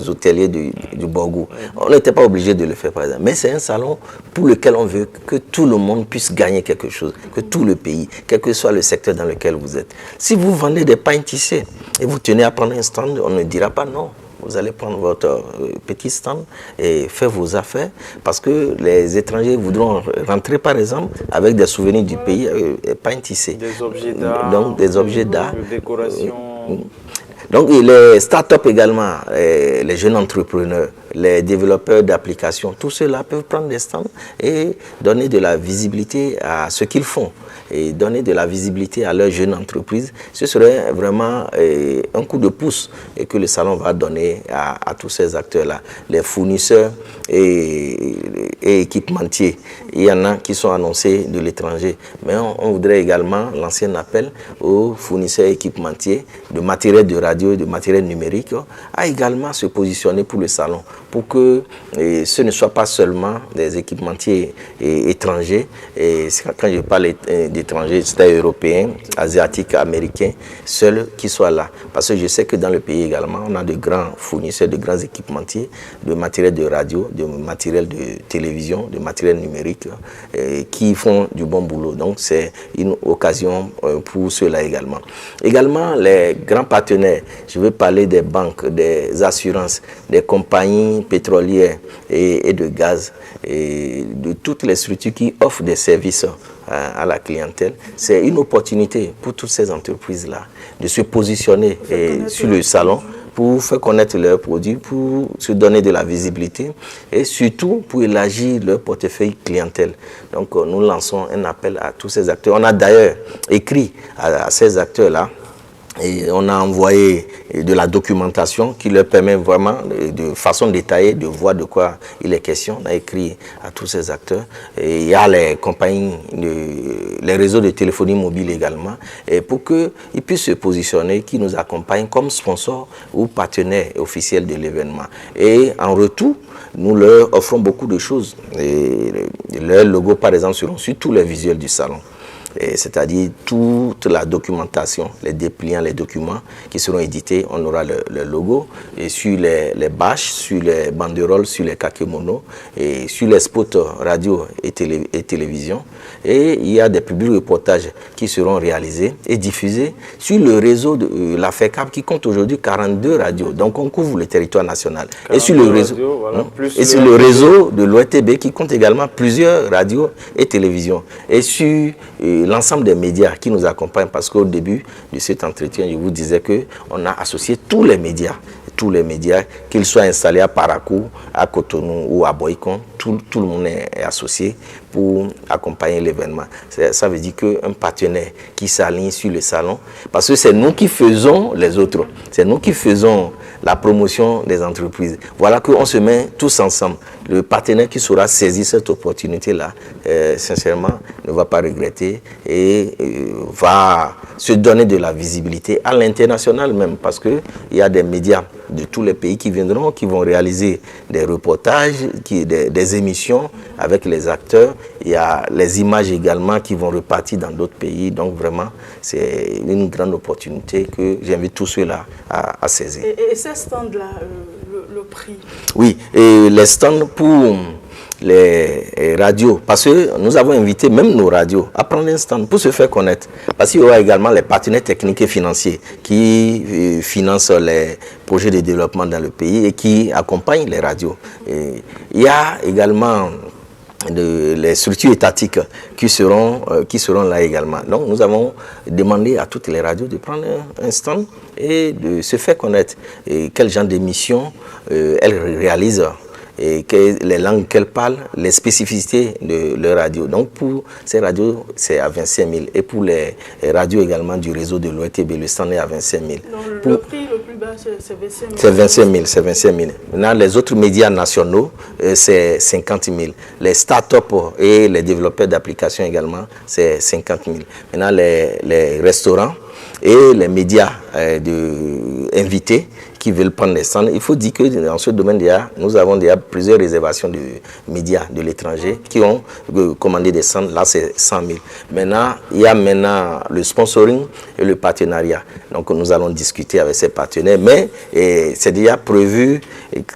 hôteliers du Borgou. On n'était pas obligé de le faire, par exemple. Mais c'est un salon pour lequel on veut que tout le monde puisse gagner quelque chose, que tout le pays, quel que soit le secteur dans lequel vous êtes. Si vous vendez des pains tissés et vous tenez à prendre un stand, on ne dira pas non. Vous allez prendre votre petit stand et faire vos affaires parce que les étrangers voudront rentrer, par exemple, avec des souvenirs du pays, pain tissé. Des objets d'art. Donc, des objets d'art. Des décorations. Donc, les startups également, les jeunes entrepreneurs, les développeurs d'applications, tous ceux-là peuvent prendre des stands et donner de la visibilité à ce qu'ils font. et donner de la visibilité à leurs jeunes entreprises, ce serait vraiment un coup de pouce et que le salon va donner à tous ces acteurs-là, les fournisseurs et équipementiers. Il y en a qui sont annoncés de l'étranger, mais on voudrait également lancer un appel aux fournisseurs équipementiers de matériel de radio, de matériel numérique, à également se positionner pour le salon, pour que ce ne soit pas seulement des équipementiers étrangers, et quand je parle d'étrangers, c'est européens, asiatiques, américains, seuls qui soient là. Parce que je sais que dans le pays également, on a de grands fournisseurs, de grands équipementiers, de matériel de radio, de matériel de télévision, de matériel numérique, qui font du bon boulot. Donc c'est une occasion pour ceux-là également. Également, les grands partenaires, je veux parler des banques, des assurances, des compagnies pétrolières et de gaz, et de toutes les structures qui offrent des services à la clientèle. C'est une opportunité pour toutes ces entreprises-là de se positionner sur le salon pour faire connaître leurs produits, pour se donner de la visibilité et surtout pour élargir leur portefeuille clientèle. Donc nous lançons un appel à tous ces acteurs. On a d'ailleurs écrit à ces acteurs-là et on a envoyé de la documentation qui leur permet vraiment de façon détaillée de voir de quoi il est question. On a écrit à tous ces acteurs. Et il y a les compagnies, les réseaux de téléphonie mobile également, et pour qu'ils puissent se positionner, qui nous accompagnent comme sponsors ou partenaires officiels de l'événement. Et en retour, nous leur offrons beaucoup de choses. Et leurs logos, par exemple, seront sur tous les visuels du salon. C'est-à-dire toute la documentation, les dépliants, les documents qui seront édités, on aura le logo, et sur les bâches, sur les banderoles, sur les kakémonos, et sur les spots radio et télévision. Et il y a des publics reportages qui seront réalisés et diffusés sur le réseau de la FECAP qui compte aujourd'hui 42 radios. Donc on couvre le territoire national. Et sur le réseau, radios, voilà, sur le réseau de l'ORTB qui compte également plusieurs radios et télévisions. Et sur l'ensemble des médias qui nous accompagnent, parce qu'au début de cet entretien, je vous disais qu'on a associé tous les médias, qu'ils soient installés à Parakou, à Cotonou ou à Boycon, tout le monde est associé pour accompagner l'événement. Ça veut dire qu'un partenaire qui s'aligne sur le salon, parce que c'est nous qui faisons les autres, c'est nous qui faisons la promotion des entreprises. Voilà qu'on se met tous ensemble. Le partenaire qui saura saisir cette opportunité-là, sincèrement, ne va pas regretter et va se donner de la visibilité à l'international même, parce qu'il y a des médias de tous les pays qui viendront, qui vont réaliser des reportages, des émissions avec les acteurs. Il y a les images également qui vont repartir dans d'autres pays. Donc vraiment, c'est une grande opportunité que j'invite tous ceux-là à saisir. Et ces stands-là, le prix? Oui, et les stands pour les radios, parce que nous avons invité même nos radios à prendre un stand pour se faire connaître. Parce qu'il y aura également les partenaires techniques et financiers qui financent les projets de développement dans le pays et qui accompagnent les radios. Et il y a également les structures étatiques qui seront là également. Donc nous avons demandé à toutes les radios de prendre un stand et de se faire connaître. Et quel genre d'émissions elles réalisent, et les langues qu'elles parlent, les spécificités de leur radio. Donc pour ces radios, c'est à 25 000. Et pour les radios également du réseau de l'ORTB, le stand est à 25 000. Donc le prix le plus bas, c'est 25 000. C'est 25 000. Maintenant, les autres médias nationaux, c'est 50 000. Les start-up et les développeurs d'applications également, c'est 50 000. Maintenant, les restaurants et les médias invités qui veulent prendre les stands. Il faut dire que dans ce domaine, nous avons déjà plusieurs réservations de médias de l'étranger qui ont commandé des stands. Là, c'est 100 000. Maintenant, il y a le sponsoring et le partenariat. Donc, nous allons discuter avec ces partenaires. Mais c'est déjà prévu,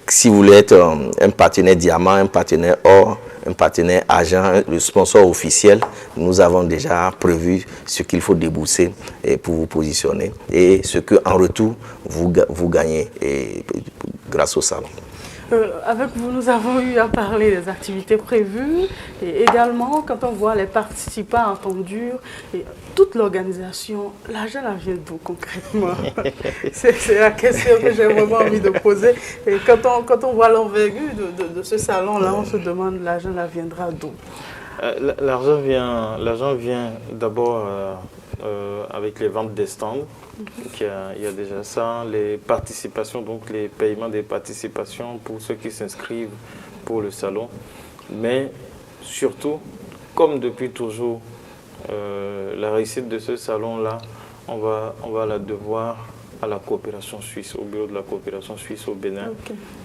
si vous voulez être un partenaire diamant, un partenaire or, un partenaire agent, le sponsor officiel, nous avons déjà prévu ce qu'il faut débourser pour vous positionner et ce qu'en retour, vous gagnez grâce au salon. Avec vous, nous avons eu à parler des activités prévues et également, quand on voit les participants entendus, et toute l'organisation, l'argent vient d'où concrètement? C'est la question que j'ai vraiment envie de poser. Et quand on voit l'envergure de ce salon-là, on se demande l'argent viendra d'où? L'argent vient d'abord avec les ventes des stands. Donc, il y a déjà ça, les participations, donc les paiements des participations pour ceux qui s'inscrivent pour le salon. Mais surtout, comme depuis toujours, la réussite de ce salon-là, on va la devoir à la coopération suisse, au bureau de la coopération suisse au Bénin,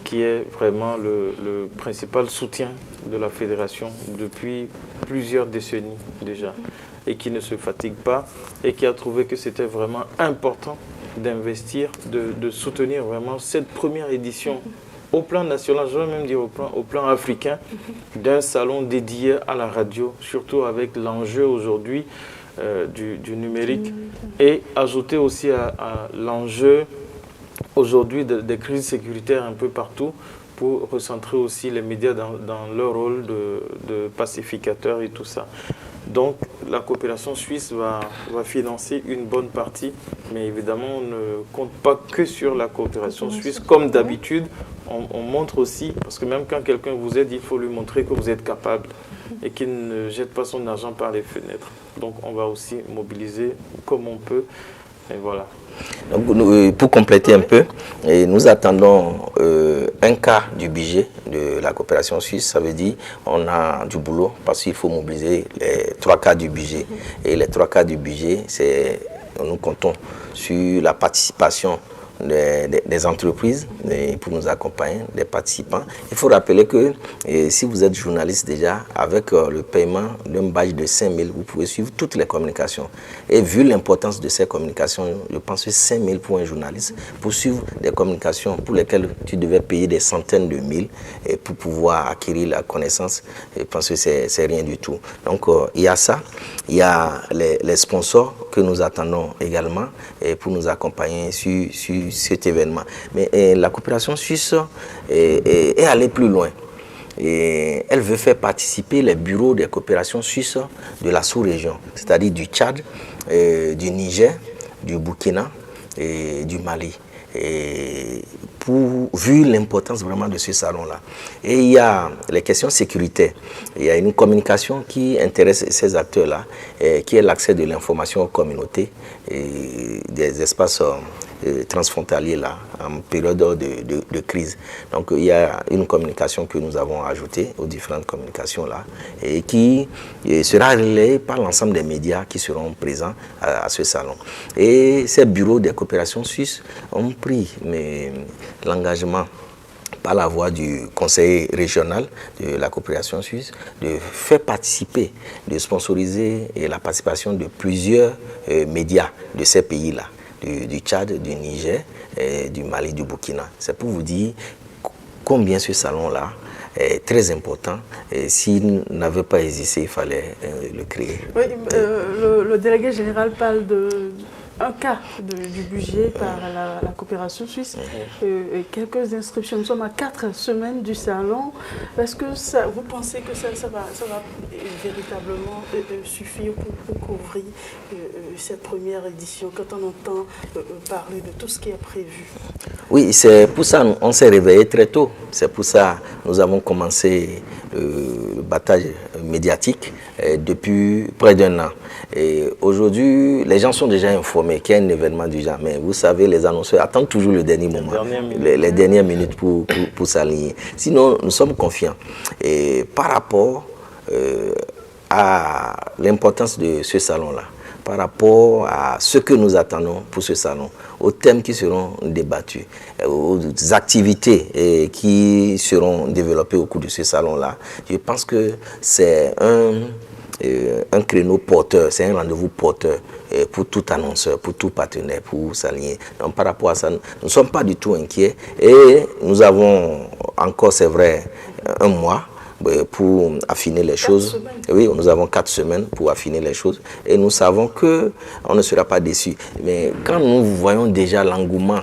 qui est vraiment le principal soutien de la fédération depuis plusieurs décennies déjà, et qui ne se fatigue pas, et qui a trouvé que c'était vraiment important d'investir, de soutenir vraiment cette première édition au plan national, je vais même dire au plan africain, d'un salon dédié à la radio, surtout avec l'enjeu aujourd'hui du numérique, et ajouter aussi à l'enjeu aujourd'hui des crises sécuritaires un peu partout, pour recentrer aussi les médias dans leur rôle de pacificateurs et tout ça. Donc la coopération suisse va financer une bonne partie, mais évidemment on ne compte pas que sur la coopération suisse. Comme d'habitude, on montre aussi, parce que même quand quelqu'un vous aide, il faut lui montrer que vous êtes capable et qu'il ne jette pas son argent par les fenêtres. Donc on va aussi mobiliser comme on peut, et voilà. Donc, pour compléter un peu, nous attendons un quart du budget de la coopération suisse. Ça veut dire on a du boulot parce qu'il faut mobiliser les 3 quarts du budget. Et les 3 quarts du budget, nous comptons sur la participation des entreprises pour nous accompagner, des participants. Il faut rappeler que si vous êtes journaliste déjà, avec le paiement d'un badge de 5 000, vous pouvez suivre toutes les communications. Et vu l'importance de ces communications, je pense que 5 000 pour un journaliste, pour suivre des communications pour lesquelles tu devais payer des centaines de mille et pour pouvoir acquérir la connaissance, je pense que c'est rien du tout. Donc il y a ça, il y a les sponsors que nous attendons également pour nous accompagner sur cet événement. Mais la coopération suisse est allée plus loin. Et elle veut faire participer les bureaux des coopérations suisses de la sous-région, c'est-à-dire du Tchad, du Niger, du Burkina et du Mali. Vu l'importance vraiment de ce salon-là. Et il y a les questions sécuritaires. Il y a une communication qui intéresse ces acteurs-là, qui est l'accès de l'information aux communautés et des espaces transfrontaliers là, en période de crise. Donc il y a une communication que nous avons ajoutée aux différentes communications là et qui sera relayée par l'ensemble des médias qui seront présents à ce salon. Et ces bureaux des coopérations suisses ont pris l'engagement par la voie du conseil régional de la coopération suisse, de faire participer, de sponsoriser la participation de plusieurs médias de ces pays-là, du Tchad, du Niger, du Mali, du Burkina. C'est pour vous dire combien ce salon-là est très important. Et s'il n'avait pas existé, il fallait le créer. Oui, le délégué général parle d'un quart du budget par la coopération suisse, quelques inscriptions. Nous sommes à 4 semaines du salon. Est-ce que vous pensez que ça va véritablement suffire pour couvrir cette première édition quand on entend parler de tout ce qui est prévu? Oui, c'est pour ça qu'on s'est réveillé très tôt. C'est pour ça que nous avons commencé le battage médiatique depuis près d'1 an. Et aujourd'hui, les gens sont déjà informés qu'il y a un événement du genre. Mais vous savez, les annonceurs attendent toujours le dernier moment, les dernières minutes pour s'aligner. Sinon, nous sommes confiants. Et par rapport à l'importance de ce salon-là, par rapport à ce que nous attendons pour ce salon, aux thèmes qui seront débattus, aux activités qui seront développées au cours de ce salon-là, je pense que c'est un créneau porteur, c'est un rendez-vous porteur pour tout annonceur, pour tout partenaire, pour s'aligner. Donc par rapport à ça, nous ne sommes pas du tout inquiets et nous avons encore, c'est vrai, 1 mois pour affiner les choses. Oui, nous avons 4 semaines pour affiner les choses et nous savons qu'on ne sera pas déçus. Mais quand nous voyons déjà l'engouement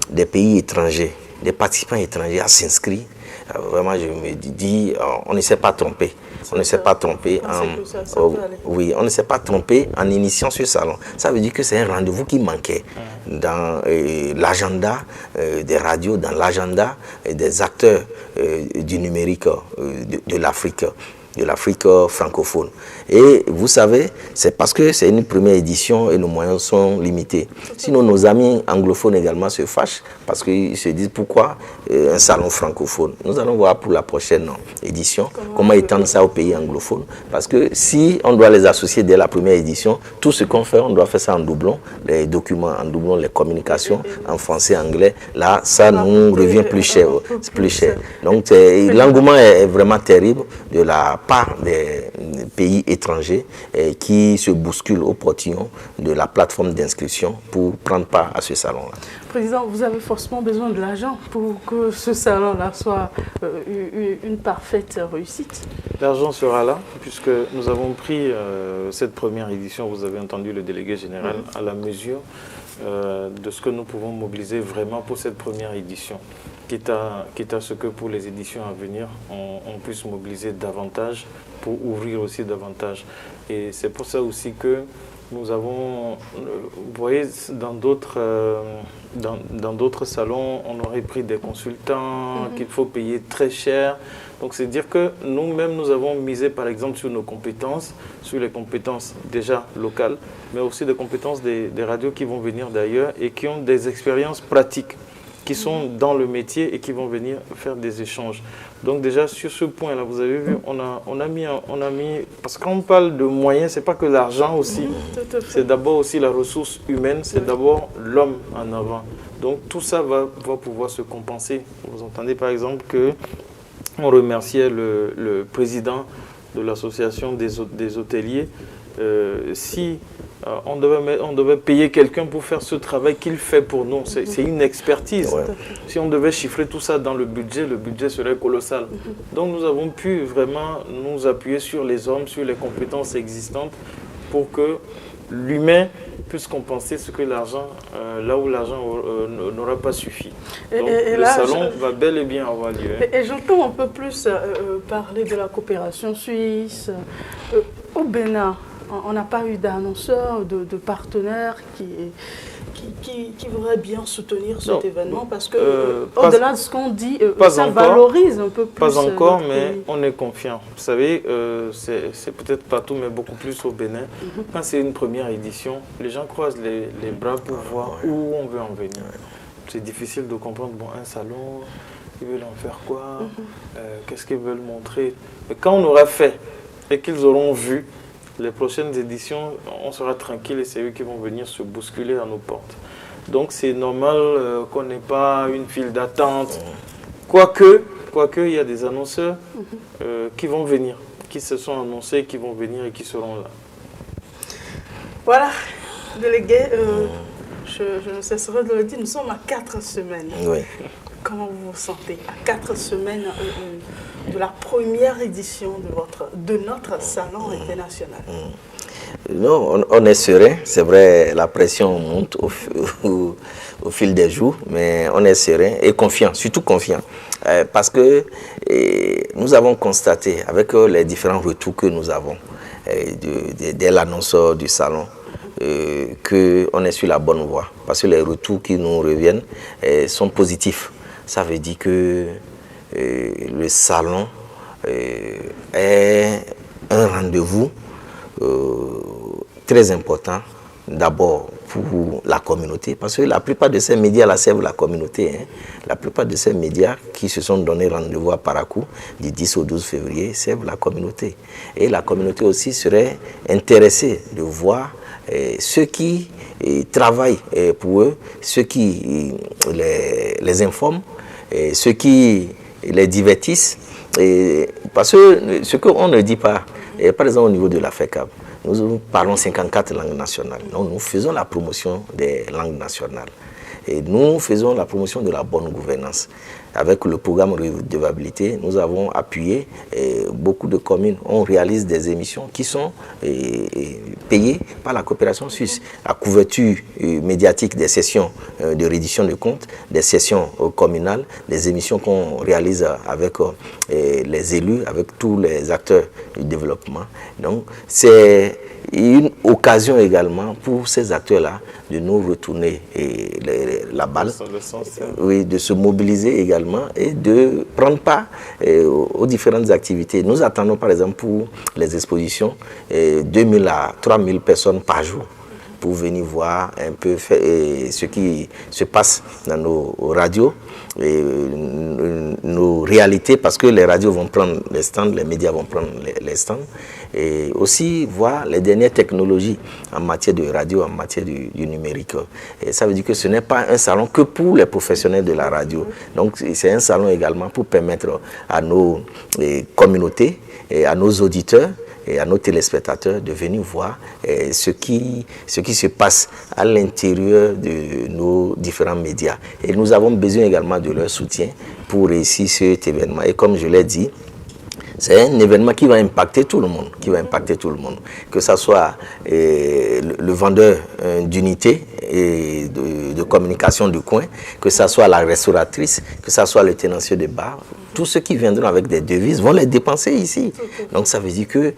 des pays étrangers, des participants étrangers à s'inscrire, vraiment je me dis, on ne s'est pas trompé. On ne s'est pas trompé on ne s'est pas trompé en initiant ce salon. Ça veut dire que c'est un rendez-vous qui manquait dans l'agenda des radios, dans l'agenda des acteurs du numérique de l'Afrique. de l'Afrique francophone. Et vous savez, c'est parce que c'est une première édition et nos moyens sont limités. Sinon, nos amis anglophones également se fâchent parce qu'ils se disent pourquoi un salon francophone. Nous allons voir pour la prochaine édition comment étendre ça aux pays anglophones. Parce que si on doit les associer dès la première édition, tout ce qu'on fait, on doit faire ça en doublon, les documents en doublon, les communications en français, anglais. Là, ça nous revient plus cher. Donc, l'engouement est vraiment terrible de la part des pays étrangers qui se bousculent au portillon de la plateforme d'inscription pour prendre part à ce salon-là. Président, vous avez forcément besoin de l'argent pour que ce salon-là soit une parfaite réussite. L'argent sera là, puisque nous avons pris cette première édition, vous avez entendu le délégué général, à la mesure de ce que nous pouvons mobiliser vraiment pour cette première édition. Quitte à ce que pour les éditions à venir, on puisse mobiliser davantage pour ouvrir aussi davantage. Et c'est pour ça aussi que nous avons, vous voyez, dans d'autres salons, on aurait pris des consultants qu'il faut payer très cher. Donc c'est dire que nous-mêmes, nous avons misé par exemple sur nos compétences, sur les compétences déjà locales, mais aussi des compétences des radios qui vont venir d'ailleurs et qui ont des expériences pratiques, qui sont dans le métier et qui vont venir faire des échanges. Donc déjà sur ce point-là, vous avez vu, on a mis, parce que quand on parle de moyens, c'est pas que l'argent aussi, c'est d'abord aussi la ressource humaine, c'est d'abord l'homme en avant. Donc tout ça va pouvoir se compenser. Vous entendez par exemple que on remerciait le président de l'association des hôteliers. Si on devait payer quelqu'un pour faire ce travail qu'il fait pour nous, c'est une expertise. Ouais. Si on devait chiffrer tout ça dans le budget serait colossal. Donc nous avons pu vraiment nous appuyer sur les hommes, sur les compétences existantes pour que l'humain puisse compenser ce que l'argent, là où l'argent n'aura pas suffi. Donc le salon va bel et bien avoir lieu. Et j'entends un peu plus parler de la coopération suisse. Au Bénin, on n'a pas eu d'annonceurs, de partenaires qui voudraient bien soutenir cet événement parce que au-delà de ce qu'on dit, ça valorise un peu plus. Pas encore, mais on est confiant. Vous savez, c'est peut-être partout, mais beaucoup plus au Bénin. Quand c'est une première édition, les gens croisent les bras pour voir où on veut en venir. C'est difficile de comprendre, bon, un salon, ils veulent en faire quoi, qu'est-ce qu'ils veulent montrer. Mais quand on aura fait et qu'ils auront vu, les prochaines éditions, on sera tranquille et c'est eux qui vont venir se bousculer à nos portes. Donc c'est normal qu'on n'ait pas une file d'attente. Quoique, il y a des annonceurs qui vont venir, qui se sont annoncés, qui vont venir et qui seront là. Voilà, délégué, je ne cesserai de le dire, nous sommes à 4 semaines. Oui. Comment vous vous sentez à 4 semaines de la première édition de notre salon international? Non, on est serein. C'est vrai, la pression monte au fil des jours, mais on est serein et confiant, surtout confiant. Parce que nous avons constaté, avec les différents retours que nous avons dès l'annonceur du salon, qu'on est sur la bonne voie. Parce que les retours qui nous reviennent sont positifs. Ça veut dire que le salon est un rendez-vous très important, d'abord pour la communauté, parce que la plupart de ces médias servent la communauté. La plupart de ces médias qui se sont donné rendez-vous à Parakou du 10 au 12 février servent la communauté. Et la communauté aussi serait intéressée de voir ceux qui travaillent pour eux, ceux qui les informent, ceux qui les divertissent. Parce que ce qu'on ne dit pas, par exemple au niveau de la FECAB, nous parlons 54 langues nationales. Donc nous faisons la promotion des langues nationales. Et nous faisons la promotion de la bonne gouvernance. Avec le programme redevabilité, nous avons appuyé beaucoup de communes. On réalise des émissions qui sont payées par la coopération suisse. La couverture médiatique des sessions de reddition de comptes, des sessions communales, des émissions qu'on réalise avec les élus, avec tous les acteurs du développement. Donc c'est une occasion également pour ces acteurs-là de nous retourner la balle, oui, de se mobiliser également et de prendre part aux différentes activités. Nous attendons par exemple pour les expositions 2000 à 3000 personnes par jour pour venir voir un peu ce qui se passe dans nos radios, et nos réalités, parce que les radios vont prendre les stands, les médias vont prendre les stands, et aussi voir les dernières technologies en matière de radio, en matière du numérique. Et ça veut dire que ce n'est pas un salon que pour les professionnels de la radio. Donc c'est un salon également pour permettre à nos communautés et à nos auditeurs et à nos téléspectateurs de venir voir ce qui se passe à l'intérieur de nos différents médias. Et nous avons besoin également de leur soutien pour réussir cet événement. Et comme je l'ai dit, c'est un événement qui va impacter tout le monde, que ce soit le vendeur d'unités et de communication du coin, que ce soit la restauratrice, que ce soit le tenancier de bar. Tous ceux qui viendront avec des devises vont les dépenser ici. Donc ça veut dire que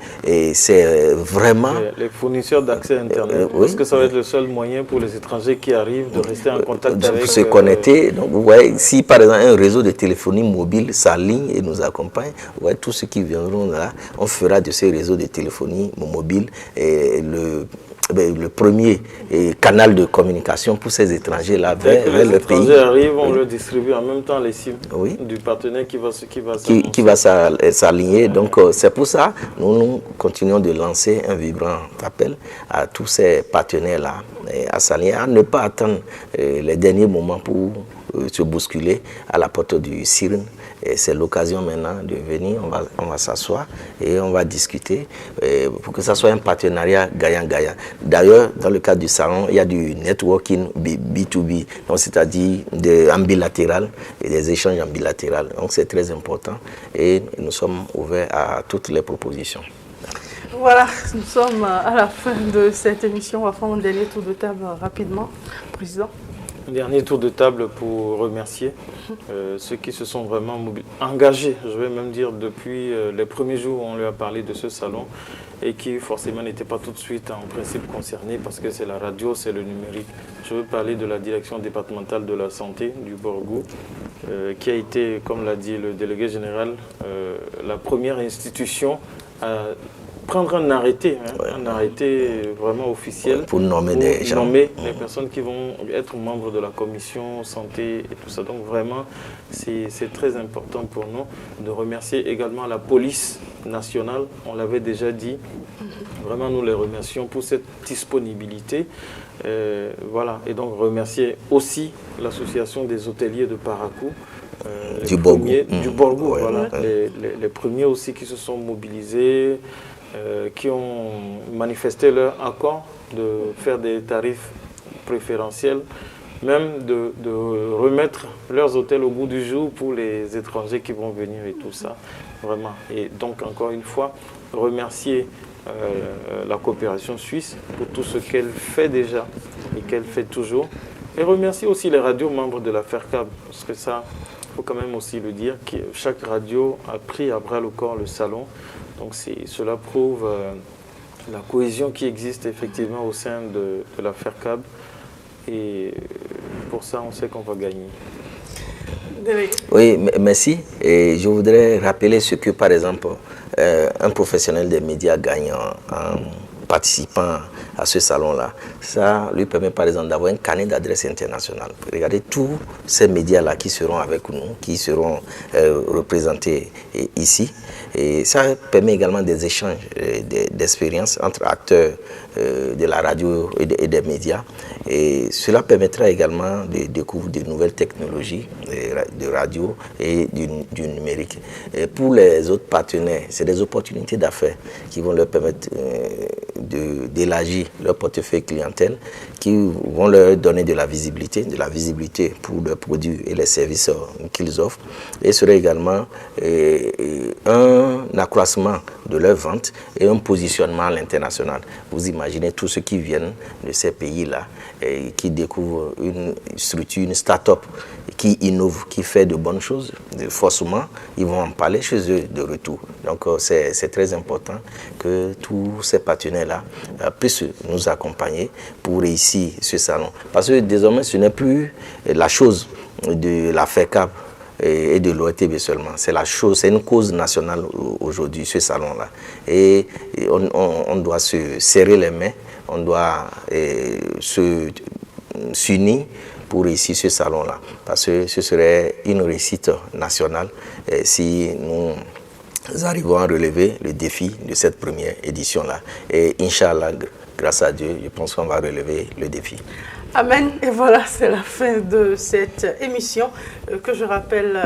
c'est vraiment... Les fournisseurs d'accès à Internet, parce que ça va être le seul moyen pour les étrangers qui arrivent de rester en contact avec... se connecter. Donc vous voyez, si par exemple un réseau de téléphonie mobile s'aligne et nous accompagne, vous voyez, tous ceux qui viendront là, on fera de ces réseaux de téléphonie mobile le premier canal de communication pour ces étrangers-là vers le pays. Les étrangers arrivent, on leur distribue en même temps les cibles du partenaire qui va s'aligner. Donc c'est pour ça que nous continuons de lancer un vibrant appel à tous ces partenaires-là à s'aligner, à ne pas attendre les derniers moments pour se bousculer à la porte du Sirène. C'est l'occasion maintenant de venir, on va s'asseoir et on va discuter pour que ça soit un partenariat gagnant-gagnant. D'ailleurs, dans le cadre du salon, il y a du networking B2B, c'est-à-dire en bilatéral et des échanges en bilatéral. Donc c'est très important et nous sommes ouverts à toutes les propositions. Voilà, nous sommes à la fin de cette émission. On va faire un dernier tour de table rapidement. Président. Un dernier tour de table pour remercier ceux qui se sont vraiment engagés, je vais même dire depuis les premiers jours où on lui a parlé de ce salon et qui forcément n'étaient pas tout de suite en principe concernés parce que c'est la radio, c'est le numérique. Je veux parler de la direction départementale de la santé du Borgou qui a été, comme l'a dit le délégué général, la première institution à prendre un arrêté vraiment officiel pour nommer des gens, les personnes qui vont être membres de la commission santé et tout ça. Donc vraiment, c'est très important pour nous de remercier également la police nationale. On l'avait déjà dit. Vraiment, nous les remercions pour cette disponibilité. Voilà. Et donc remercier aussi l'association des hôteliers de Parakou. Du Borgou, voilà. Les premiers aussi qui se sont mobilisés, qui ont manifesté leur accord de faire des tarifs préférentiels, même de remettre leurs hôtels au goût du jour pour les étrangers qui vont venir et tout ça, vraiment. Et donc, encore une fois, remercier la coopération suisse pour tout ce qu'elle fait déjà et qu'elle fait toujours. Et remercier aussi les radios membres de la FERCAB, parce que ça, il faut quand même aussi le dire, que chaque radio a pris à bras le corps le salon. Donc cela prouve la cohésion qui existe effectivement au sein de la FERCAB. Et pour ça, on sait qu'on va gagner. Oui, merci. Et je voudrais rappeler ce que, par exemple, un professionnel des médias gagne en participant à ce salon-là. Ça lui permet par exemple d'avoir un carnet d'adresse internationale. Regardez tous ces médias-là qui seront avec nous, qui seront représentés ici. Et ça permet également des échanges d'expériences entre acteurs de la radio et des médias. Et cela permettra également de découvrir de nouvelles technologies de radio et du numérique. Et pour les autres partenaires, c'est des opportunités d'affaires qui vont leur permettre d'élargir leur portefeuille clientèle, qui vont leur donner de la visibilité pour leurs produits et les services qu'ils offrent. Et serait également un accroissement de leurs ventes et un positionnement à l'international. Vous imaginez tous ceux qui viennent de ces pays-là et qui découvrent une structure, une start-up qui innove, qui fait de bonnes choses, forcément, ils vont en parler chez eux de retour. Donc, c'est très important que tous ces partenaires-là puissent nous accompagner pour réussir ce salon. Parce que désormais, ce n'est plus la chose de la FECAP et de l'ORTB seulement. C'est une cause nationale aujourd'hui, ce salon-là. Et on doit se serrer les mains, on doit s'unir pour réussir ce salon-là. Parce que ce serait une réussite nationale si nous arrivons à relever le défi de cette première édition-là. Et Inch'Allah, grâce à Dieu, je pense qu'on va relever le défi. Amen. Et voilà, c'est la fin de cette émission que je rappelle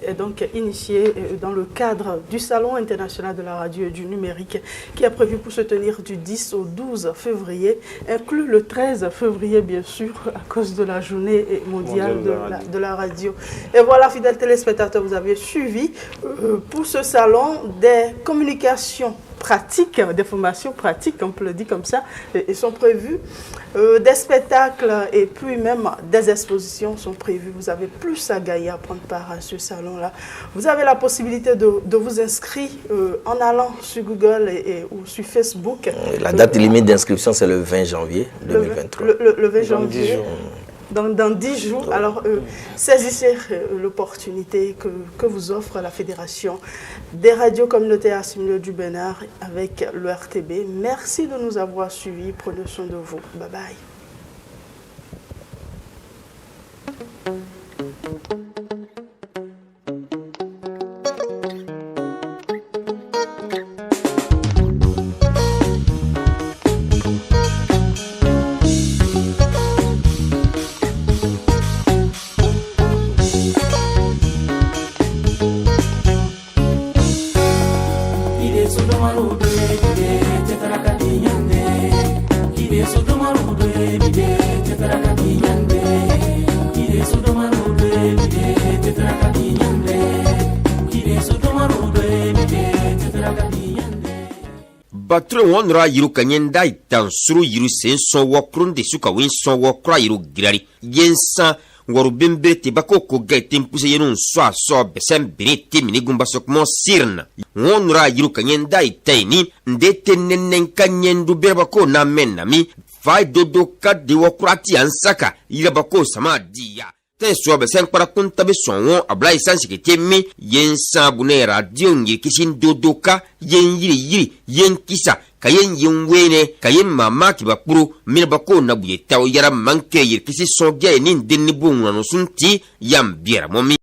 est donc initiée dans le cadre du Salon international de la radio et du numérique qui est prévu pour se tenir du 10 au 12 février, inclus le 13 février bien sûr à cause de la journée mondiale de la radio. Et voilà, fidèles téléspectateurs, vous avez suivi pour ce salon des communications pratiques, des formations pratiques, on peut le dire comme ça, et sont prévues. Des spectacles et puis même des expositions sont prévues. Vous avez plus à gagner à prendre part à ce salon-là. Vous avez la possibilité de vous inscrire en allant sur Google ou sur Facebook. La date limite d'inscription, c'est le 20 janvier 2023. Le 20 janvier. Dans 10 jours. Alors, saisissez l'opportunité que vous offre la Fédération des radios communautaires assimilées du Bénard avec le RTB. Merci de nous avoir suivis. Prenez soin de vous. Bye bye. Batro wonra yiru kanyenda itan suru yiru sen son wokrun de suka win son wokra yiru girari yensa waru bembe te bako ko gaitem puse yenun so besem birete minigumba sokmo sirna wonra yiru kanyenda itaini ndete nennen kanyendu berbako na menami fai dodo kadde wokrati ansaka yirabako sama dia so be sen para kunta be sonwo ablai sansi ke temi yen sabune radio ngi kisin dodoka yen yiri yen kisa kayen yen wene kayen mama ki bakuru min bako na buye taw yara manke yir kisi so ge nin denni bunwa no sunti yam biera momi